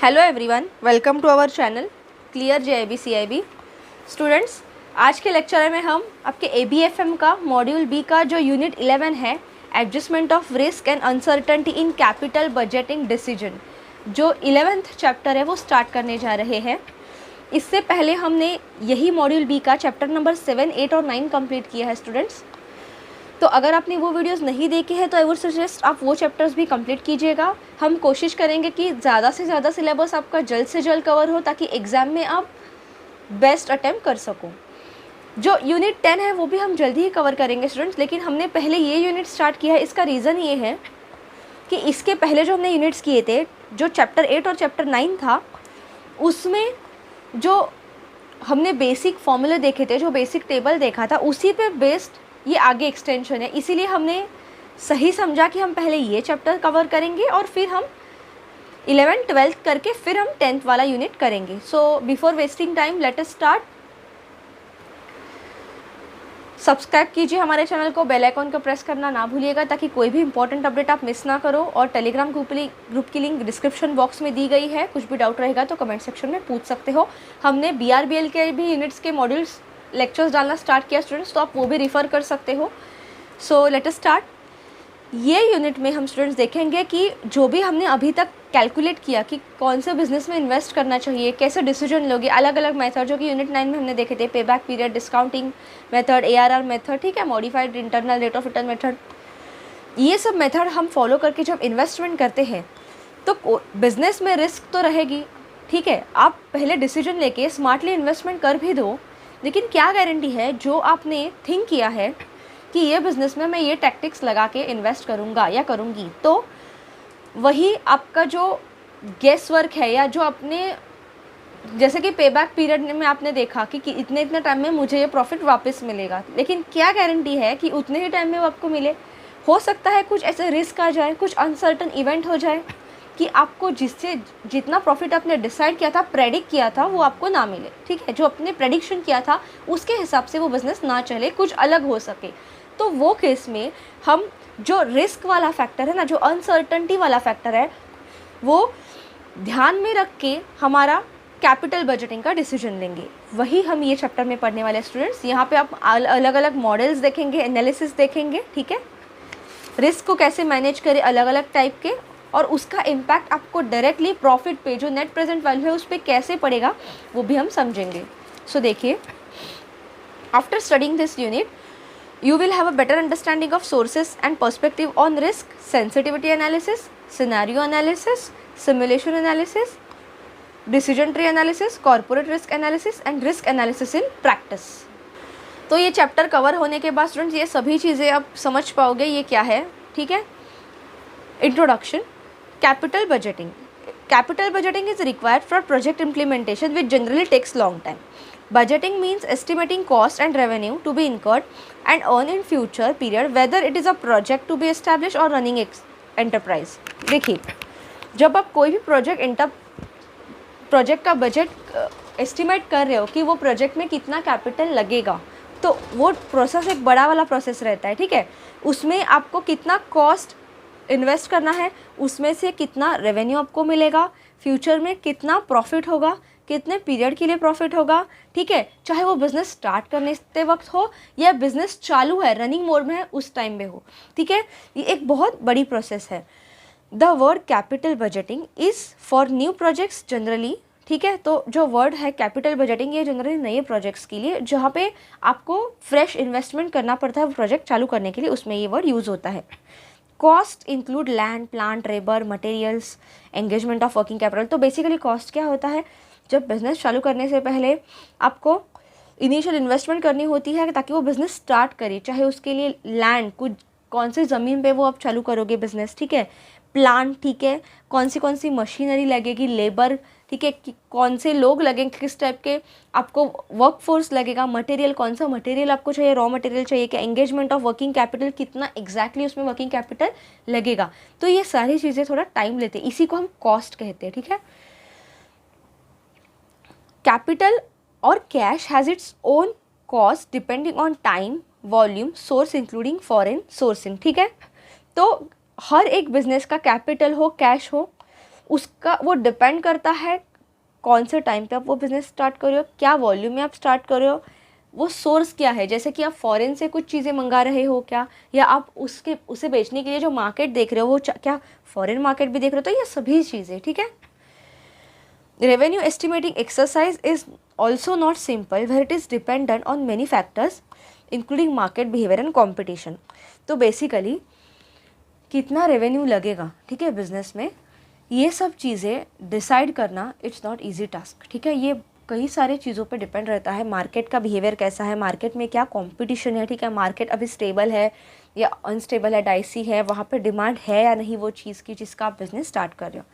Hello everyone, welcome to our channel clear JIB CIB। Students, आज के lecture में हम आपके ABFM का मॉड्यूल बी का जो यूनिट 11 है, adjustment of risk and uncertainty in capital budgeting decision, जो 11th चैप्टर है वो स्टार्ट करने जा रहे हैं। इससे पहले हमने यही मॉड्यूल बी का चैप्टर नंबर 7, 8 और 9 कंप्लीट किया है स्टूडेंट्स। तो अगर आपने वो वीडियोस नहीं देखे हैं तो आई वुड सजेस्ट आप वो चैप्टर्स भी कंप्लीट कीजिएगा। हम कोशिश करेंगे कि ज़्यादा से ज़्यादा सिलेबस आपका जल्द से जल्द कवर हो, ताकि एग्ज़ाम में आप बेस्ट अटेम्प्ट कर सको। जो यूनिट 10 है वो भी हम जल्दी ही कवर करेंगे स्टूडेंट्स, लेकिन हमने पहले ये यूनिट स्टार्ट किया है। इसका रीज़न ये है कि इसके पहले जो हमने यूनिट्स किए थे, जो चैप्टर 8 और चैप्टर 9 था, उसमें जो हमने बेसिक फॉर्मूले देखे थे, जो बेसिक टेबल देखा था, उसी पे बेस्ड ये आगे एक्सटेंशन है। इसीलिए हमने सही समझा कि हम पहले ये चैप्टर कवर करेंगे और फिर हम 11th 12th करके फिर हम 10th वाला यूनिट करेंगे। So before wasting time let us start. Subscribe कीजिए हमारे चैनल को, बेल आइकॉन को प्रेस करना ना भूलिएगा, ताकि कोई भी इंपॉर्टेंट अपडेट आप मिस ना करो। और टेलीग्राम ग्रुप की लिंक डिस्क्रिप्शन बॉक्स में दी गई है। कुछ भी डाउट रहेगा तो कमेंट सेक्शन में पूछ सकते हो। हमने BRBL के भी यूनिट्स के मॉड्यूल्स लेक्चर्स डालना स्टार्ट किया स्टूडेंट्स, तो आप वो भी रिफ़र कर सकते हो। So let us start. ये यूनिट में हम स्टूडेंट्स देखेंगे कि जो भी हमने अभी तक कैलकुलेट किया कि कौन से बिजनेस में इन्वेस्ट करना चाहिए, कैसे डिसीजन लोगे, अलग अलग मेथड जो कि यूनिट 9 में हमने देखे थे, पे back period, discounting method, ARR method, ठीक है, modified internal rate of return method, ये सब मेथड हम फॉलो करके जब इन्वेस्टमेंट करते हैं तो बिजनेस में रिस्क तो रहेगी, ठीक है। आप पहले डिसीजन लेके स्मार्टली इन्वेस्टमेंट कर भी दो, लेकिन क्या गारंटी है जो आपने थिंक किया है कि ये बिज़नेस में मैं ये टैक्टिक्स लगा के इन्वेस्ट करूँगा या करूँगी, तो वही आपका जो गेस वर्क है, या जो आपने जैसे कि पे बैक पीरियड में आपने देखा कि इतने इतने टाइम में मुझे ये प्रॉफिट वापस मिलेगा, लेकिन क्या गारंटी है कि उतने ही टाइम में वो आपको मिले। हो सकता है कुछ ऐसे रिस्क आ जाए, कुछ अनसर्टन इवेंट हो जाए कि आपको जिससे जितना प्रॉफिट आपने डिसाइड किया था, प्रेडिक्ट किया था, वो आपको ना मिले, ठीक है। जो आपने प्रेडिक्शन किया था उसके हिसाब से वो बिज़नेस ना चले, कुछ अलग हो सके। तो वो केस में हम जो रिस्क वाला फैक्टर है ना, जो अनसर्टनिटी वाला फैक्टर है, वो ध्यान में रख के हमारा कैपिटल बजटिंग का डिसीजन लेंगे। वही हम ये चैप्टर में पढ़ने वाले स्टूडेंट्स। यहाँ पे आप अलग अलग मॉडल्स देखेंगे, एनालिसिस देखेंगे, ठीक है, रिस्क को कैसे मैनेज करें अलग अलग टाइप के, और उसका इम्पैक्ट आपको डायरेक्टली प्रॉफिट पे, जो नेट प्रेजेंट वैल्यू है, उस पर कैसे पड़ेगा वो भी हम समझेंगे। सो देखिए, after studying this unit you will have a better understanding of sources and perspective on risk, sensitivity analysis, scenario analysis, simulation analysis, decision tree analysis, corporate risk analysis and risk analysis in practice। तो ये chapter cover होने के बाद students ये सभी चीज़ें आप समझ पाओगे ये क्या है, ठीक है। Introduction. Capital budgeting. Capital budgeting is required for project implementation which generally takes long time. Budgeting means estimating cost and revenue to be incurred and earn in future period, whether it is a project to be established or running enterprise। देखिए, जब आप कोई भी project का budget estimate कर रहे हो कि वो प्रोजेक्ट में कितना कैपिटल लगेगा, तो वो प्रोसेस एक बड़ा वाला प्रोसेस रहता है, ठीक है। उसमें आपको कितना कॉस्ट इन्वेस्ट करना है, उसमें से कितना रेवेन्यू आपको मिलेगा, फ्यूचर में कितना प्रॉफिट होगा, कितने पीरियड के लिए प्रॉफिट होगा, ठीक है। चाहे वो बिज़नेस स्टार्ट करने वक्त हो या बिज़नेस चालू है, रनिंग मोड में है, उस टाइम में हो, ठीक है। ये एक बहुत बड़ी प्रोसेस है। The word capital budgeting is for new projects generally, ठीक है। तो जो वर्ड है कैपिटल बजटिंग, ये जनरली नए प्रोजेक्ट्स के लिए, जहाँ पे आपको फ्रेश इन्वेस्टमेंट करना पड़ता है वो प्रोजेक्ट चालू करने के लिए, उसमें ये वर्ड यूज़ होता है। Cost include land, plant, labour, materials, engagement of working capital. तो बेसिकली कॉस्ट क्या होता है, जब बिज़नेस चालू करने से पहले आपको इनिशियल इन्वेस्टमेंट करनी होती है ताकि वो बिज़नेस स्टार्ट करे। चाहे उसके लिए लैंड, कुछ कौन सी ज़मीन पे वो आप चालू करोगे बिज़नेस, ठीक है, प्लांट, ठीक है, कौन सी मशीनरी लगेगी, लेबर, ठीक है, कौन से लोग लगेंगे, किस टाइप के आपको वर्क फोर्स लगेगा, मटेरियल, कौन सा मटेरियल आपको चाहिए, रॉ मटेरियल चाहिए क्या, एंगेजमेंट ऑफ वर्किंग कैपिटल, कितना एग्जैक्टली उसमें वर्किंग कैपिटल लगेगा। तो ये सारी चीज़ें थोड़ा टाइम लेते हैं, इसी को हम कॉस्ट कहते हैं, ठीक है। कैपिटल और cash has its own cost depending on time, volume, source including foreign sourcing, ठीक है। तो हर एक बिजनेस का कैपिटल हो, कैश हो, उसका वो डिपेंड करता है कौन से टाइम पे आप वो बिज़नेस स्टार्ट कर रहे हो, क्या वॉल्यूम में आप स्टार्ट कर रहे हो, वो सोर्स क्या है, जैसे कि आप फॉरेन से कुछ चीज़ें मंगा रहे हो क्या, या आप उसे बेचने के लिए जो मार्केट देख रहे हो वो क्या फॉरेन मार्केट भी देख रहे हो, तो ये सभी चीज़ें, ठीक है। Revenue estimating exercise is also not simple where it is dependent on many factors including market behaviour and competition. तो बेसिकली कितना रेवेन्यू लगेगा, ठीक है, बिजनेस में, ये सब चीज़ें डिसाइड करना इट्स नॉट इजी टास्क, ठीक है। ये कई सारी चीज़ों पे डिपेंड रहता है, मार्केट का बिहेवियर कैसा है, मार्केट में क्या कंपटीशन है, ठीक है, मार्केट अभी स्टेबल है या अनस्टेबल है, डाइसी है, वहाँ पे डिमांड है या नहीं वो चीज़ की जिसका आप बिजनेस स्टार्ट कर रहे हो।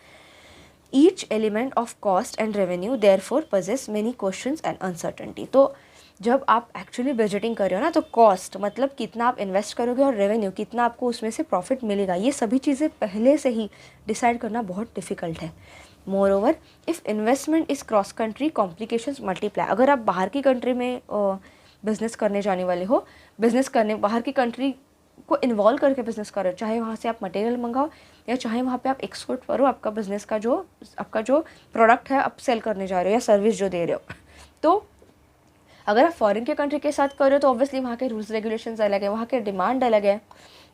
Each element of cost and revenue therefore possess many questions and uncertainty. तो जब आप एक्चुअली बजटिंग कर रहे हो ना, तो कॉस्ट मतलब कितना आप इन्वेस्ट करोगे और रेवेन्यू कितना आपको उसमें से प्रॉफिट मिलेगा, ये सभी चीज़ें पहले से ही डिसाइड करना बहुत डिफ़िकल्ट है। More over if investment is cross country complications multiply. अगर आप बाहर की कंट्री में बिज़नेस करने जाने वाले हो, बाहर की कंट्री को इन्वॉल्व करके बिज़नेस कर रहे हो, चाहे वहाँ से आप मटेरियल मंगाओ या चाहे वहाँ पे आप एक्सपोर्ट करो, आपका बिज़नेस का आपका जो प्रोडक्ट है आप सेल करने जा रहे हो या सर्विस जो दे रहे हो, तो अगर आप फॉरेन के कंट्री के साथ कर रहे हो तो ऑब्वियसली वहाँ के रूल्स रेगुलेशंस अलग है, वहाँ के डिमांड अलग है,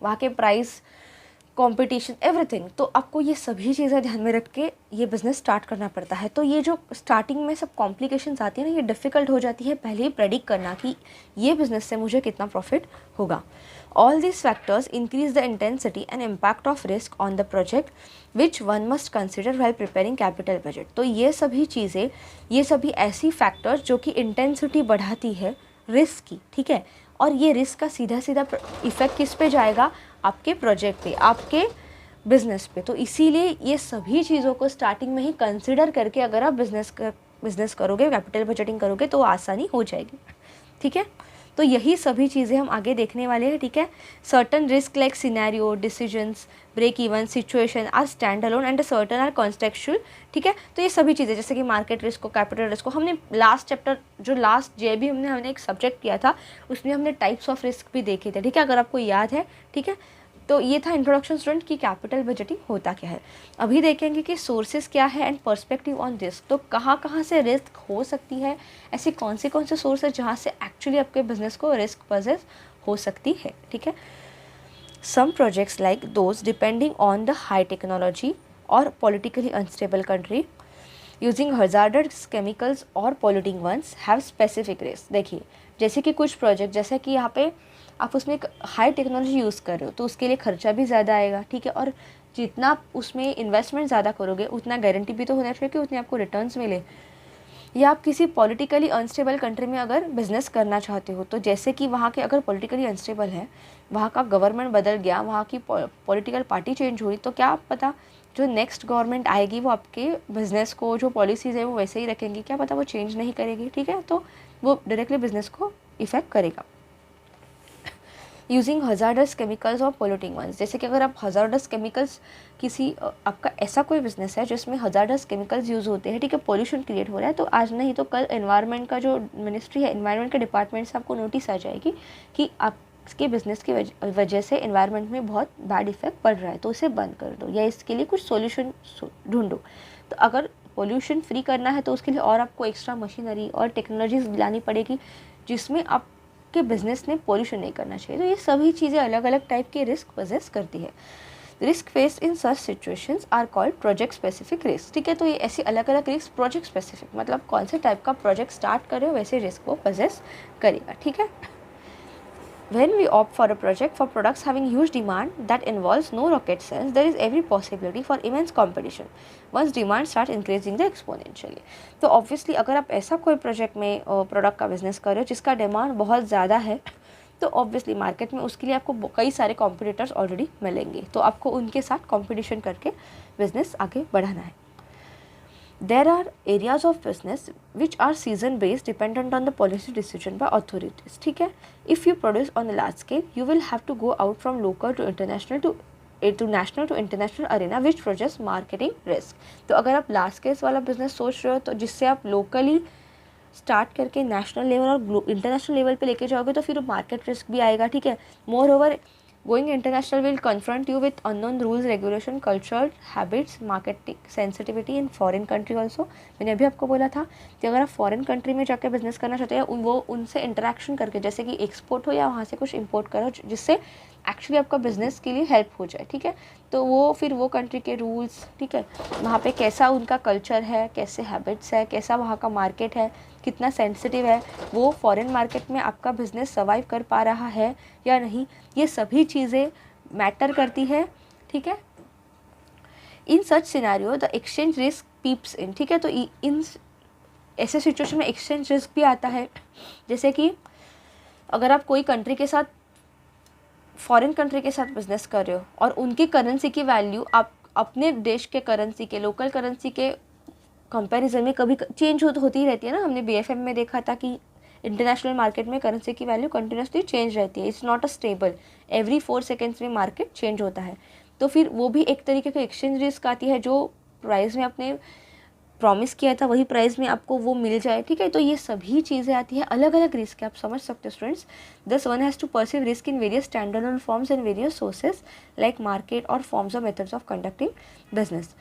वहाँ के प्राइस, कंपटीशन, एवरीथिंग। तो आपको ये सभी चीज़ें ध्यान में रख के ये बिज़नेस स्टार्ट करना पड़ता है। तो ये जो स्टार्टिंग में सब कॉम्प्लिकेशंस आती है ना, ये डिफ़िकल्ट हो जाती है पहले ही प्रेडिक्ट करना कि ये बिज़नेस से मुझे कितना प्रॉफिट होगा। All these factors increase the intensity and impact of risk on the project which one must consider while preparing capital budget. तो ये सभी चीज़ें, ये सभी ऐसी फैक्टर्स जो कि इंटेंसिटी बढ़ाती है रिस्क की, ठीक है, और ये रिस्क का सीधा सीधा इफेक्ट किस पे जाएगा, आपके प्रोजेक्ट पे, आपके बिजनेस पे। तो इसीलिए ये सभी चीज़ों को स्टार्टिंग में ही कंसिडर करके अगर आप बिजनेस करोगे, कैपिटल बजटिंग करोगे तो आसानी हो जाएगी, ठीक है। तो यही सभी चीज़ें हम आगे देखने वाले हैं, ठीक है। Certain risk like scenario, decisions, break even, situation are stand alone and certain are contextual, ठीक है। तो ये सभी चीज़ें जैसे कि मार्केट रिस्क को, कैपिटल रिस्क को, हमने लास्ट चैप्टर जो लास्ट जेबी हमने एक सब्जेक्ट किया था उसमें हमने टाइप्स ऑफ रिस्क भी देखे थे, ठीक है, अगर आपको याद है, ठीक है। तो ये था इंट्रोडक्शन स्टूडेंट कि कैपिटल बजटिंग होता क्या है। अभी देखेंगे कि सोर्सेज क्या है एंड पर्सपेक्टिव ऑन रिस्क। तो कहाँ कहाँ से रिस्क हो सकती है, ऐसे कौन से सोर्स है जहाँ से एक्चुअली आपके बिजनेस को रिस्क पजेस हो सकती है, ठीक है। Some projects like those depending on the high technology और politically unstable country using hazardous chemicals और polluting ones have specific risk. देखिए जैसे कि कुछ प्रोजेक्ट, जैसे कि यहाँ पे आप उसमें एक हाई टेक्नोलॉजी यूज़ कर रहे हो तो उसके लिए खर्चा भी ज़्यादा आएगा, ठीक है, और जितना आप उसमें इन्वेस्टमेंट ज़्यादा करोगे उतना गारंटी भी तो होना चाहिए कि उतने आपको रिटर्न्स मिले। या आप किसी पॉलिटिकली अनस्टेबल कंट्री में अगर बिज़नेस करना चाहते हो, तो जैसे कि वहाँ के अगर पॉलिटिकली अनस्टेबल है, वहाँ का गवर्नमेंट बदल गया, वहाँ की पॉलिटिकल पार्टी चेंज हुई, तो क्या आप पता जो नेक्स्ट गवर्नमेंट आएगी वो आपके बिज़नेस को, जो पॉलिसीज़ है वो वैसे ही रखेंगी, क्या पता वो चेंज नहीं करेगी, ठीक है। तो वो डायरेक्टली बिज़नेस को इफ़ेक्ट करेगा। यूजिंग हजार्डस केमिकल्स और पोल्यूटिंग वंस, जैसे कि अगर आप हजार्डस केमिकल्स आपका ऐसा कोई बिजनेस है जिसमें हजार्डस केमिकल्स यूज़ होते हैं, ठीक है, पोल्यूशन क्रिएट हो रहा है, तो आज नहीं तो कल एनवायरनमेंट का जो मिनिस्ट्री है, एनवायरनमेंट के डिपार्टमेंट से आपको नोटिस आ जाएगी कि आपके बिज़नेस की वजह से एनवायरनमेंट में बहुत बैड इफेक्ट पड़ रहा है, तो इसे बंद कर दो या इसके लिए कुछ सोल्यूशन ढूंढो। तो अगर पोल्यूशन फ्री करना है तो उसके लिए और आपको एक्स्ट्रा मशीनरी और टेक्नोलॉजीज लानी पड़ेगी जिसमें आप के बिजनेस ने पोल्यूशन नहीं करना चाहिए। तो ये सभी चीज़ें अलग अलग टाइप की रिस्क पजेस करती है। Risk face in such situations are called project specific risk, ठीक है। तो ये ऐसी अलग अलग रिस्क प्रोजेक्ट स्पेसिफिक मतलब कौन से टाइप का प्रोजेक्ट स्टार्ट कर रहे हो वैसे रिस्क को पजेस करेगा, ठीक है। When we opt for a project for products having huge demand that involves no rocket science, there is every possibility for immense competition once demand starts increasing the exponentially. तो obviously अगर आप ऐसा कोई project में product का business कर रहे हो जिसका डिमांड बहुत ज़्यादा है, तो ऑब्वियसली मार्केट में उसके लिए आपको कई सारे कॉम्पिटिटर्स ऑलरेडी मिलेंगे, तो आपको उनके साथ कॉम्पिटिशन करके बिजनेस आगे बढ़ाना है। There are areas of business which are season based dependent on the policy decision by authorities, ठीक है। If you produce on a large scale, you will have to go out from local to international to national to international arena which projects marketing risk। तो अगर आप large scale वाला business सोच रहे हो तो जिससे आप लोकली स्टार्ट करके नेशनल लेवल और इंटरनेशनल लेवल पे लेके जाओगे तो फिर मार्केट रिस्क भी आएगा, ठीक है। More over going international will confront you with unknown rules, regulation, culture, habits, marketing sensitivity in foreign country also. मैंने अभी आपको बोला था कि अगर आप फॉरेन कंट्री में जाकर बिजनेस करना चाहते हैं, वो उनसे इंटरेक्शन करके, जैसे कि एक्सपोर्ट हो या वहाँ से कुछ इम्पोर्ट करो, जिससे एक्चुअली आपका बिजनेस के लिए हेल्प हो जाए, ठीक है। तो वो फिर वो कंट्री के रूल्स, ठीक है, वहाँ पे कैसा उनका कल्चर है, कैसे हैबिट्स है, कैसा वहाँ का मार्केट है, कितना सेंसिटिव है, वो फॉरेन मार्केट में आपका बिजनेस सर्वाइव कर पा रहा है या नहीं, ये सभी चीज़ें मैटर करती है, ठीक है। In such scenario the exchange risk peeps in, ठीक है। तो इन ऐसे सिचुएशन में एक्सचेंज रिस्क भी आता है। जैसे कि अगर आप कोई कंट्री के साथ, फॉरेन कंट्री के साथ बिजनेस कर रहे हो और उनकी करेंसी की वैल्यू आप अपने देश के करेंसी के, लोकल करेंसी के कंपैरिजन में कभी चेंज होती ही रहती है ना। हमने BFM में देखा था कि इंटरनेशनल मार्केट में करेंसी की वैल्यू कंटिन्यूसली चेंज रहती है, it's not a stable, every 4 seconds में मार्केट चेंज होता है। तो फिर वो भी एक तरीके का एक्सचेंज रिस्क आती है, जो प्राइस में आपने प्रॉमिस किया था वही प्राइस में आपको वो मिल जाए, ठीक है। तो ये सभी चीज़ें आती हैं, अलग अलग रिस्क है, आप समझ सकते हो students. Thus one has to perceive risk in various standard forms and various sources like market और फॉर्म्स और methods of conducting business.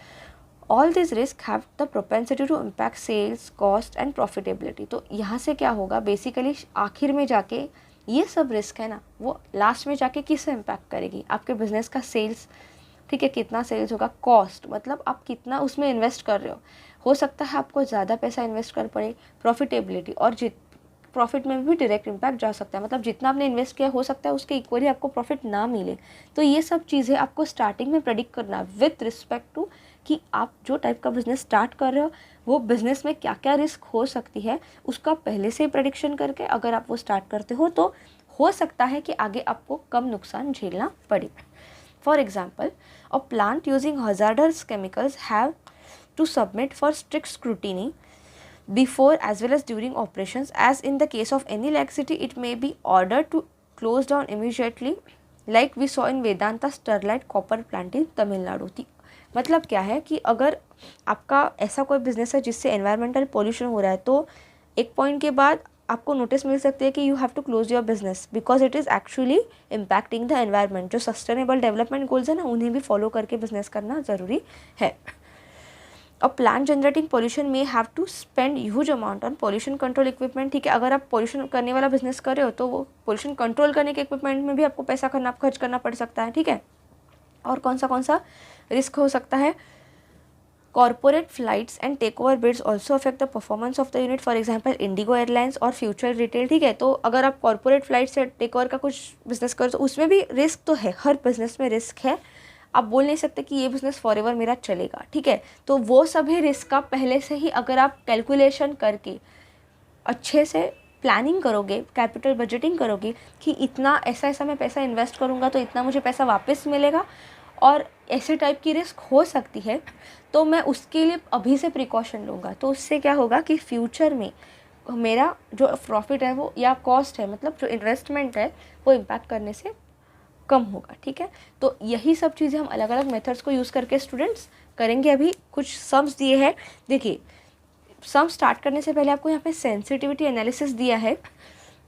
All this risk have the propensity to impact sales, cost and profitability. तो यहाँ से क्या होगा, basically आखिर में जाके ये सब रिस्क है ना, वो लास्ट में जाके किससे इम्पैक्ट करेगी, आपके बिजनेस का सेल्स, ठीक है, कितना सेल्स होगा, कॉस्ट मतलब आप कितना उसमें इन्वेस्ट कर रहे हो सकता है आपको ज़्यादा पैसा इन्वेस्ट कर पड़े, प्रॉफिटेबिलिटी, और प्रॉफिट में भी डायरेक्ट इम्पैक्ट जा सकता है, मतलब जितना आपने इन्वेस्ट किया हो सकता है उसके इक्वली आपको प्रॉफिट ना मिले। तो ये सब चीज़ें आपको स्टार्टिंग में प्रेडिक्ट करना विथ रिस्पेक्ट टू कि आप जो टाइप का बिजनेस स्टार्ट कर रहे हो वो बिजनेस में क्या क्या रिस्क हो सकती है, उसका पहले से ही प्रेडिक्शन करके अगर आप वो स्टार्ट करते हो तो हो सकता है कि आगे आपको कम नुकसान झेलना पड़े। For example, a plant using hazardous chemicals have to submit for strict scrutiny before as well as during operations. As in the case of any laxity, it may be ordered to close down immediately, like we saw in Vedanta Sterlite copper plant in Tamil Nadu. मतलब क्या है कि अगर आपका ऐसा कोई business है जिससे एनवायरमेंटल पोल्यूशन हो रहा है, तो एक पॉइंट के बाद आपको नोटिस मिल सकती है कि you have to close your business because it is actually impacting the environment. जो सस्टेनेबल डेवलपमेंट गोल्स है ना, उन्हें भी फॉलो करके बिजनेस करना ज़रूरी है। A plant generating pollution may have to spend huge amount on pollution control equipment, ठीक है। अगर आप पोल्यूशन करने वाला बिजनेस कर रहे हो तो वो पोल्यूशन कंट्रोल करने के इक्विपमेंट में भी आपको पैसा खर्च करना पड़ सकता है, ठीक है। और कौन सा रिस्क हो सकता है, corporate flights and take over bids also affect the performance of the unit, for example IndiGo airlines और फ्यूचर रिटेल, ठीक है। तो अगर आप कॉर्पोरेट फ्लाइट से टेक ओवर का कुछ बिजनेस करो तो उसमें भी रिस्क तो है, हर बिजनेस में रिस्क है। आप बोल नहीं सकते कि ये बिज़नेस फॉरएवर मेरा चलेगा, ठीक है। तो वो सभी रिस्क का पहले से ही अगर आप कैलकुलेशन करके अच्छे से प्लानिंग करोगे, कैपिटल बजटिंग करोगे कि इतना ऐसा मैं पैसा इन्वेस्ट करूँगा तो इतना मुझे पैसा वापस मिलेगा और ऐसे टाइप की रिस्क हो सकती है, तो मैं उसके लिए अभी से प्रिकॉशन लूँगा। तो उससे क्या होगा कि फ्यूचर में मेरा जो प्रॉफिट है वो या कॉस्ट है, मतलब जो इन्वेस्टमेंट है वो इम्पैक्ट करने से कम होगा, ठीक है। तो यही सब चीज़ें हम अलग अलग मेथड्स को यूज़ करके स्टूडेंट्स करेंगे। अभी कुछ सम्स दिए हैं, देखिए सम स्टार्ट करने से पहले आपको यहाँ पे सेंसिटिविटी एनालिसिस दिया है।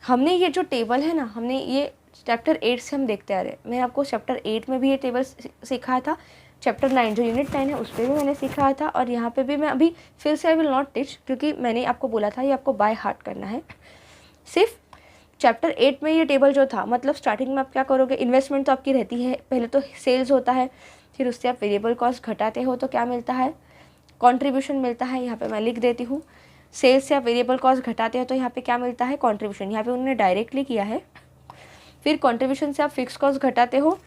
हमने ये जो टेबल है ना, हमने ये चैप्टर 8 से हम देखते आ रहे हैं। मैंने आपको चैप्टर 8 में भी ये टेबल सिखाया था, चैप्टर 9 जो यूनिट 10 है उस पर भी मैंने सिखाया था, और यहाँ पे भी मैं अभी फिर से आई विल नॉट टीच, क्योंकि मैंने आपको बोला था ये आपको बाय हार्ट करना है। सिर्फ चैप्टर 8 में ये टेबल जो था, मतलब स्टार्टिंग में आप क्या करोगे, इन्वेस्टमेंट तो आपकी रहती है, पहले तो सेल्स होता है, फिर उससे आप वेरिएबल कॉस्ट घटाते हो तो क्या मिलता है, कंट्रीब्यूशन मिलता है। यहाँ पे मैं लिख देती हूँ, सेल्स से आप वेरिएबल कॉस्ट घटाते हो तो यहाँ पे क्या मिलता है, कंट्रीब्यूशन। यहाँ पे उन्होंने डायरेक्टली किया है। फिर कंट्रीब्यूशन से आप फिक्स कॉस्ट घटाते हो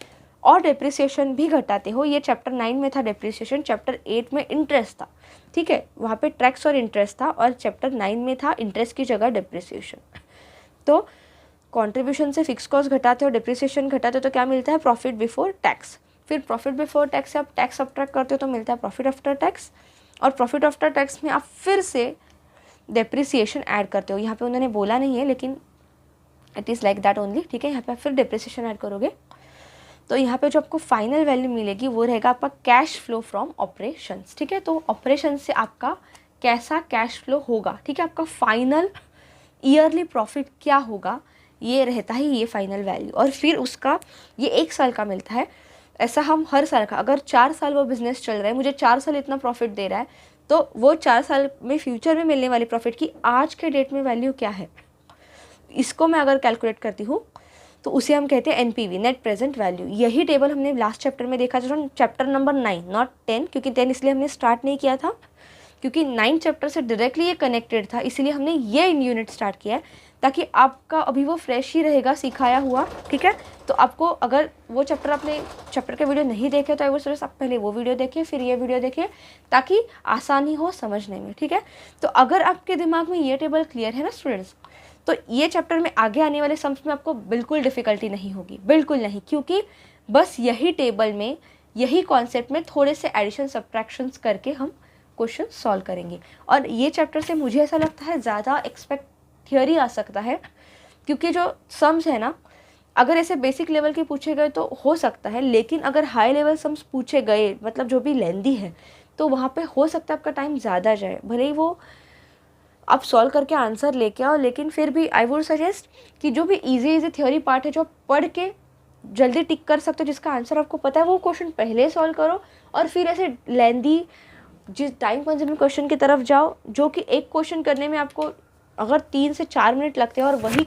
और डेप्रिसिएशन भी घटाते हो। ये चैप्टर 9 में था डेप्रिसिएशन, चैप्टर 8 में इंटरेस्ट था, ठीक है, वहाँ पे टैक्स और इंटरेस्ट था, और चैप्टर 9 में था इंटरेस्ट की जगह डेप्रिसिएशन। तो कंट्रीब्यूशन से फिक्स कॉस्ट घटाते हो, डेप्रिसिएशन घटाते हो तो क्या मिलता है, प्रॉफिट बिफोर टैक्स। फिर प्रॉफिट बिफोर टैक्स से आप टैक्स सब्ट्रैक्ट करते हो तो मिलता है प्रॉफिट आफ्टर टैक्स, और प्रॉफिट आफ्टर टैक्स में आप फिर से डेप्रिसिएशन ऐड करते हो। यहाँ पे उन्होंने बोला नहीं है लेकिन it is like that only, ठीक है। यहाँ पे आप फिर डेप्रिसिएशन ऐड करोगे तो यहाँ पे जो आपको फाइनल वैल्यू मिलेगी वो रहेगा आपका कैश फ्लो फ्रॉम ऑपरेशंस, ठीक है। तो ऑपरेशन से आपका कैसा कैश फ्लो होगा, ठीक है, आपका फाइनल ईयरली प्रॉफिट क्या होगा, ये रहता है ये फाइनल वैल्यू, और फिर उसका ये 1 साल का मिलता है। ऐसा हम हर साल का, अगर 4 साल वो बिज़नेस चल रहा है, मुझे 4 साल इतना प्रॉफिट दे रहा है, तो वो 4 साल में फ्यूचर में मिलने वाली प्रॉफिट की आज के डेट में वैल्यू क्या है, इसको मैं अगर कैलकुलेट करती हूँ तो उसे हम कहते हैं NPV, नेट प्रेजेंट वैल्यू। यही टेबल हमने लास्ट चैप्टर में देखा था, चैप्टर नंबर 9, नॉट 10, क्योंकि 10 इसलिए हमने स्टार्ट नहीं किया था क्योंकि 9 चैप्टर से डायरेक्टली ये कनेक्टेड था, इसीलिए हमने ये यूनिट स्टार्ट किया है ताकि आपका अभी वो फ्रेश ही रहेगा सिखाया हुआ, ठीक है। तो आपको अगर वो चैप्टर आपने चैप्टर के वीडियो नहीं देखे तो आई वुड सजेस्ट आप पहले वो वीडियो देखिए फिर ये वीडियो देखिए ताकि आसानी हो समझने में, ठीक है। तो अगर आपके दिमाग में ये टेबल क्लियर है ना स्टूडेंट्स, तो ये चैप्टर में आगे आने वाले सम्स में आपको बिल्कुल डिफ़िकल्टी नहीं होगी, बिल्कुल नहीं, क्योंकि बस यही टेबल में यही कॉन्सेप्ट में थोड़े से एडिशन सब्ट्रैक्शंस करके हम क्वेश्चन सॉल्व करेंगे। और ये चैप्टर से मुझे ऐसा लगता है ज़्यादा एक्सपेक्ट थियोरी आ सकता है, क्योंकि जो सम्स है ना, अगर ऐसे बेसिक लेवल के पूछे गए तो हो सकता है, लेकिन अगर हाई लेवल सम्स पूछे गए मतलब जो भी लेंदी है तो वहाँ पे हो सकता है आपका टाइम ज़्यादा जाए, भले ही वो आप सॉल्व करके आंसर लेके आओ, लेकिन फिर भी आई वुड सजेस्ट कि जो भी इजी थ्योरी पार्ट है जो पढ़ के जल्दी टिक कर सकते हो, जिसका आंसर आपको पता है, वो क्वेश्चन पहले सॉल्व करो और फिर ऐसे लेंदी जिस टाइम कंज्यूमिंग क्वेश्चन की तरफ जाओ जो कि एक क्वेश्चन करने में आपको अगर 3 से 4 मिनट लगते हैं और वही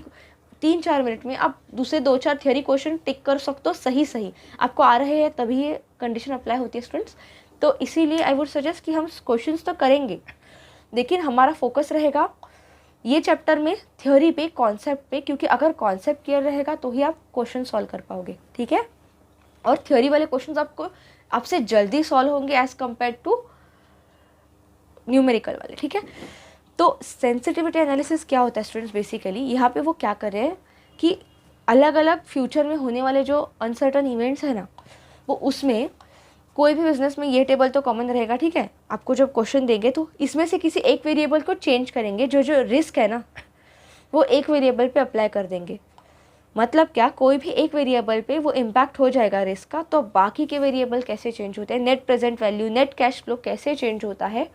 3-4 मिनट में आप दूसरे 2-4 थियोरी क्वेश्चन टिक कर सकते हो सही आपको आ रहे हैं, तभी ये कंडीशन अप्लाई होती है स्टूडेंट्स। तो इसीलिए आई वुड सजेस्ट कि हम क्वेश्चन तो करेंगे लेकिन हमारा फोकस रहेगा ये चैप्टर में थ्योरी पे, कॉन्सेप्ट पे, क्योंकि अगर कॉन्सेप्ट क्लियर रहेगा तो ही आप क्वेश्चन सॉल्व कर पाओगे, ठीक है। और थ्योरी वाले क्वेश्चन आपसे जल्दी सॉल्व होंगे एज कम्पेयर टू न्यूमेरिकल वाले, ठीक है। तो सेंसिटिविटी एनालिसिस क्या होता है स्टूडेंट्स, बेसिकली यहाँ पे वो क्या कर रहे हैं कि अलग अलग फ्यूचर में होने वाले जो अनसर्टन इवेंट्स है ना, वो उसमें कोई भी बिजनेस में ये टेबल तो कॉमन रहेगा, ठीक है। आपको जब क्वेश्चन देंगे तो इसमें से किसी एक वेरिएबल को चेंज करेंगे, जो रिस्क है ना वो एक वेरिएबल पे अप्लाई कर देंगे। मतलब क्या, कोई भी एक वेरिएबल पे वो इम्पैक्ट हो जाएगा रिस्क का, तो बाकी के वेरिएबल कैसे चेंज होते हैं, net present value, net cash flow कैसे चेंज होता है,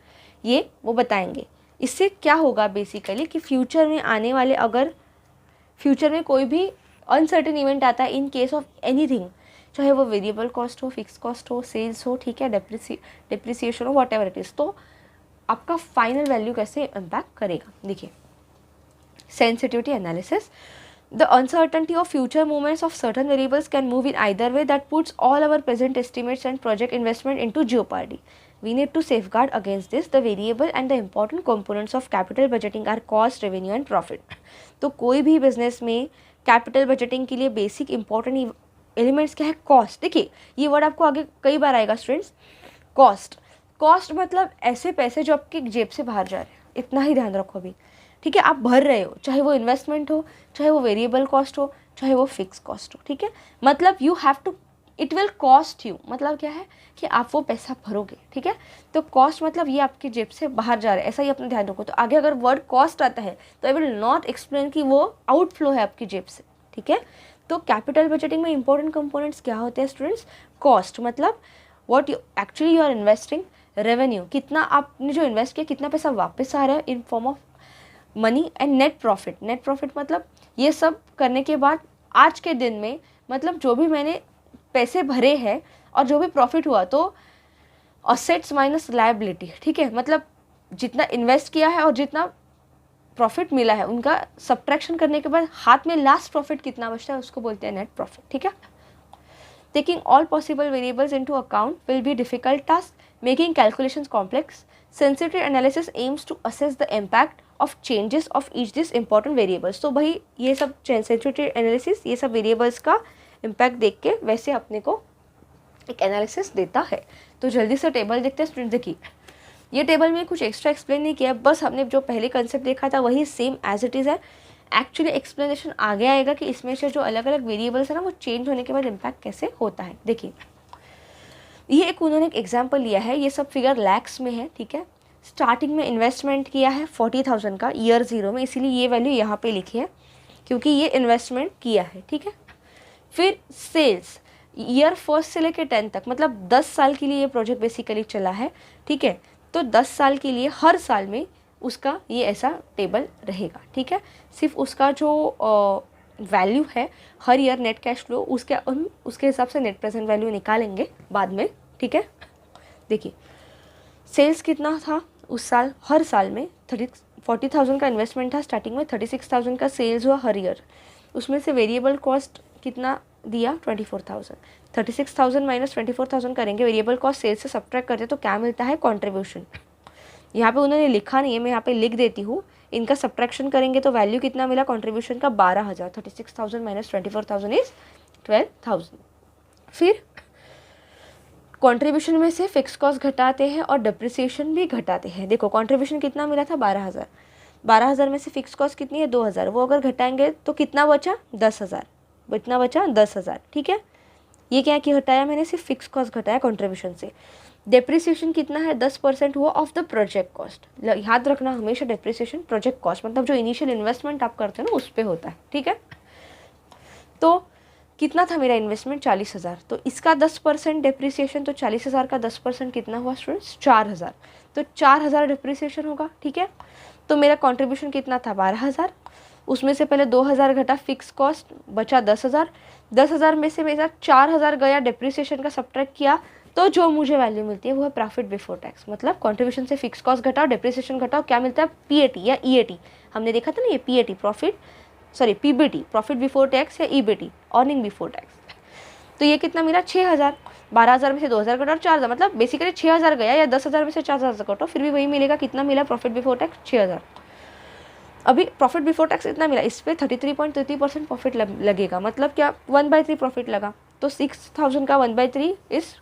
ये वो बताएंगे। इससे क्या होगा बेसिकली कि फ्यूचर में आने वाले, अगर फ्यूचर में कोई भी अनसर्टेन इवेंट आता है इन केस ऑफ एनीथिंग, चाहे वो वेरिएबल कॉस्ट हो, फिक्स कॉस्ट हो, सेल्स हो, ठीक है, डेप्रिसिएशन हो, वॉट एवर इट इज़, तो आपका फाइनल वैल्यू कैसे इम्पैक्ट करेगा। देखिए, sensitivity analysis, the uncertainty of future movements of certain variables can move in either way that puts all our present estimates and project investment into jeopardy. We need to safeguard against this. The variable and the important components of capital budgeting are cost, revenue and profit. तो कोई भी business में capital budgeting के लिए basic important elements क्या है, cost. देखिए ये वर्ड आपको आगे कई बार आएगा स्टूडेंट्स, कॉस्ट मतलब ऐसे पैसे जो आपके जेब से बाहर जा रहे हैं, इतना ही ध्यान रखो अभी, ठीक है। आप भर रहे हो, चाहे वो इन्वेस्टमेंट हो, चाहे वो वेरिएबल कॉस्ट हो, चाहे वो फिक्स कॉस्ट हो, ठीक है। मतलब you have to, it will cost you, मतलब क्या है कि आप वो पैसा भरोगे, ठीक है। तो कॉस्ट मतलब ये आपकी जेब से बाहर जा रहा है, ऐसा ही अपना ध्यान रखो। तो आगे अगर वर्ड कॉस्ट आता है तो आई विल नॉट एक्सप्लेन कि वो आउटफ्लो है आपकी जेब से, ठीक है। तो कैपिटल बजटिंग में इंपॉर्टेंट कंपोनेंट्स क्या होते हैं स्टूडेंट्स, कॉस्ट मतलब what you actually you are investing, revenue कितना आपने जो इन्वेस्ट किया कितना पैसा वापस आ रहा है in form of money, and net profit मतलब ये सब करने के बाद आज के दिन में मतलब जो भी मैंने पैसे भरे हैं और जो भी प्रॉफिट हुआ, तो असेट्स माइनस लायबिलिटी, ठीक है। मतलब जितना इन्वेस्ट किया है और जितना प्रॉफिट मिला है उनका सब्ट्रैक्शन करने के बाद हाथ में लास्ट प्रॉफिट कितना बचता है उसको बोलते हैं नेट प्रॉफिट, ठीक है। Taking all possible variables into account will be difficult task, making calculations complex. Sensitive analysis aims to assess the impact of changes of each this important variables. तो भाई ये सब सेंसिटिव एनालिसिस ये सब variables का impact देख के वैसे अपने को एक एनालिसिस देता है। तो जल्दी से टेबल देखते हैं स्टूडेंट। देखिए ये टेबल में कुछ एक्स्ट्रा एक्सप्लेन नहीं किया, बस हमने जो पहले कंसेप्ट देखा था वही सेम एज इट इज़ है। एक्चुअली एक्सप्लेनेशन आगे आएगा कि इसमें से जो अलग अलग वेरिएबल्स है ना वो चेंज होने के बाद इम्पैक्ट कैसे होता है। देखिए ये एक उन्होंने एक एग्जाम्पल लिया है, ये सब फिगर लैक्स में है, ठीक है। स्टार्टिंग में इन्वेस्टमेंट किया है 40,000 का ईयर 0 में, इसीलिए ये वैल्यू यहाँ पे लिखी है क्योंकि ये इन्वेस्टमेंट किया है, ठीक है। फिर सेल्स ईयर 1 से लेकर 10 तक, मतलब 10 साल के लिए ये प्रोजेक्ट बेसिकली चला है, ठीक है। तो 10 साल के लिए हर साल में उसका ये ऐसा टेबल रहेगा, ठीक है। सिर्फ उसका जो वैल्यू है हर ईयर नेट कैश फ्लो, उसके हिसाब से नेट प्रेजेंट वैल्यू निकालेंगे बाद में, ठीक है। देखिए सेल्स कितना था उस साल, हर साल में 40,000 का इन्वेस्टमेंट था स्टार्टिंग में, 36,000 का सेल्स हुआ हर ईयर। उसमें से वेरिएबल कॉस्ट कितना दिया 24,000, 36,000 माइनस 24,000 करेंगे, वेरिएबल कॉस्ट सेल्स से सब्ट्रैक्ट करते तो क्या मिलता है कंट्रीब्यूशन। यहाँ पे उन्होंने लिखा नहीं है, मैं यहाँ पे लिख देती हूँ, इनका सब्ट्रैक्शन करेंगे तो वैल्यू कितना मिला कंट्रीब्यूशन का 12,000, 36,000 माइनस 24,000 इज 12,000। फिर कंट्रीब्यूशन में से फिक्स कॉस्ट घटाते हैं और डिप्रिसिएशन भी घटाते हैं। देखो कंट्रीब्यूशन कितना मिला था 12,000, 12,000 में से फिक्स कॉस्ट कितनी है 2,000, वो अगर घटाएंगे तो कितना बचा 10,000, इतना बचा 10,000, ठीक है। ये क्या कि हटाया मैंने, सिर्फ फिक्स कॉस्ट घटाया कंट्रीब्यूशन से। डेप्रिसिएशन कितना है 10% हुआ ऑफ द प्रोजेक्ट कॉस्ट। याद रखना हमेशा डेप्रिसिएशन प्रोजेक्ट कॉस्ट मतलब जो इनिशियल इन्वेस्टमेंट आप करते हो ना उस पर होता है, ठीक है। तो कितना था मेरा इन्वेस्टमेंट 40,000, तो इसका 10% डेप्रिसिएशन, तो 40,000 का 10% कितना हुआ स्टूडेंट्स 4,000, तो 4,000 डेप्रिसिएशन होगा, ठीक है। तो मेरा कंट्रीब्यूशन कितना था 12,000, उसमें से पहले 2,000 घटा फिक्स कॉस्ट, बचा 10,000, 10,000 में से मेरा 4,000 गया डेप्रिसिएशन का सब्ट्रैक्ट किया, तो जो मुझे वैल्यू मिलती है वो है प्रॉफिट बिफोर टैक्स। मतलब कंट्रीब्यूशन से फिक्स कॉस्ट घटाओ, डेप्रिसिएशन घटाओ, क्या मिलता है पीएटी या ईएटी, हमने देखा था ना ये PAT PBT profit before tax या ईबीटी अर्निंग बिफोर टैक्स। तो ये कितना मिला 6,000, 12,000 में से 2,000 घटाओ 4,000, मतलब बेसिकली 6,000 गया या 10,000 में से 4,000 घटाओ फिर भी वही मिलेगा, कितना मिला प्रॉफिट बिफोर टैक्स 6,000। अभी प्रॉफिट बिफोर टैक्स इतना मिला, इस पर 33.33% प्रॉफिट लगेगा, मतलब क्या 1/3 प्रॉफिट लगा, तो 6,000 का 1/3 इज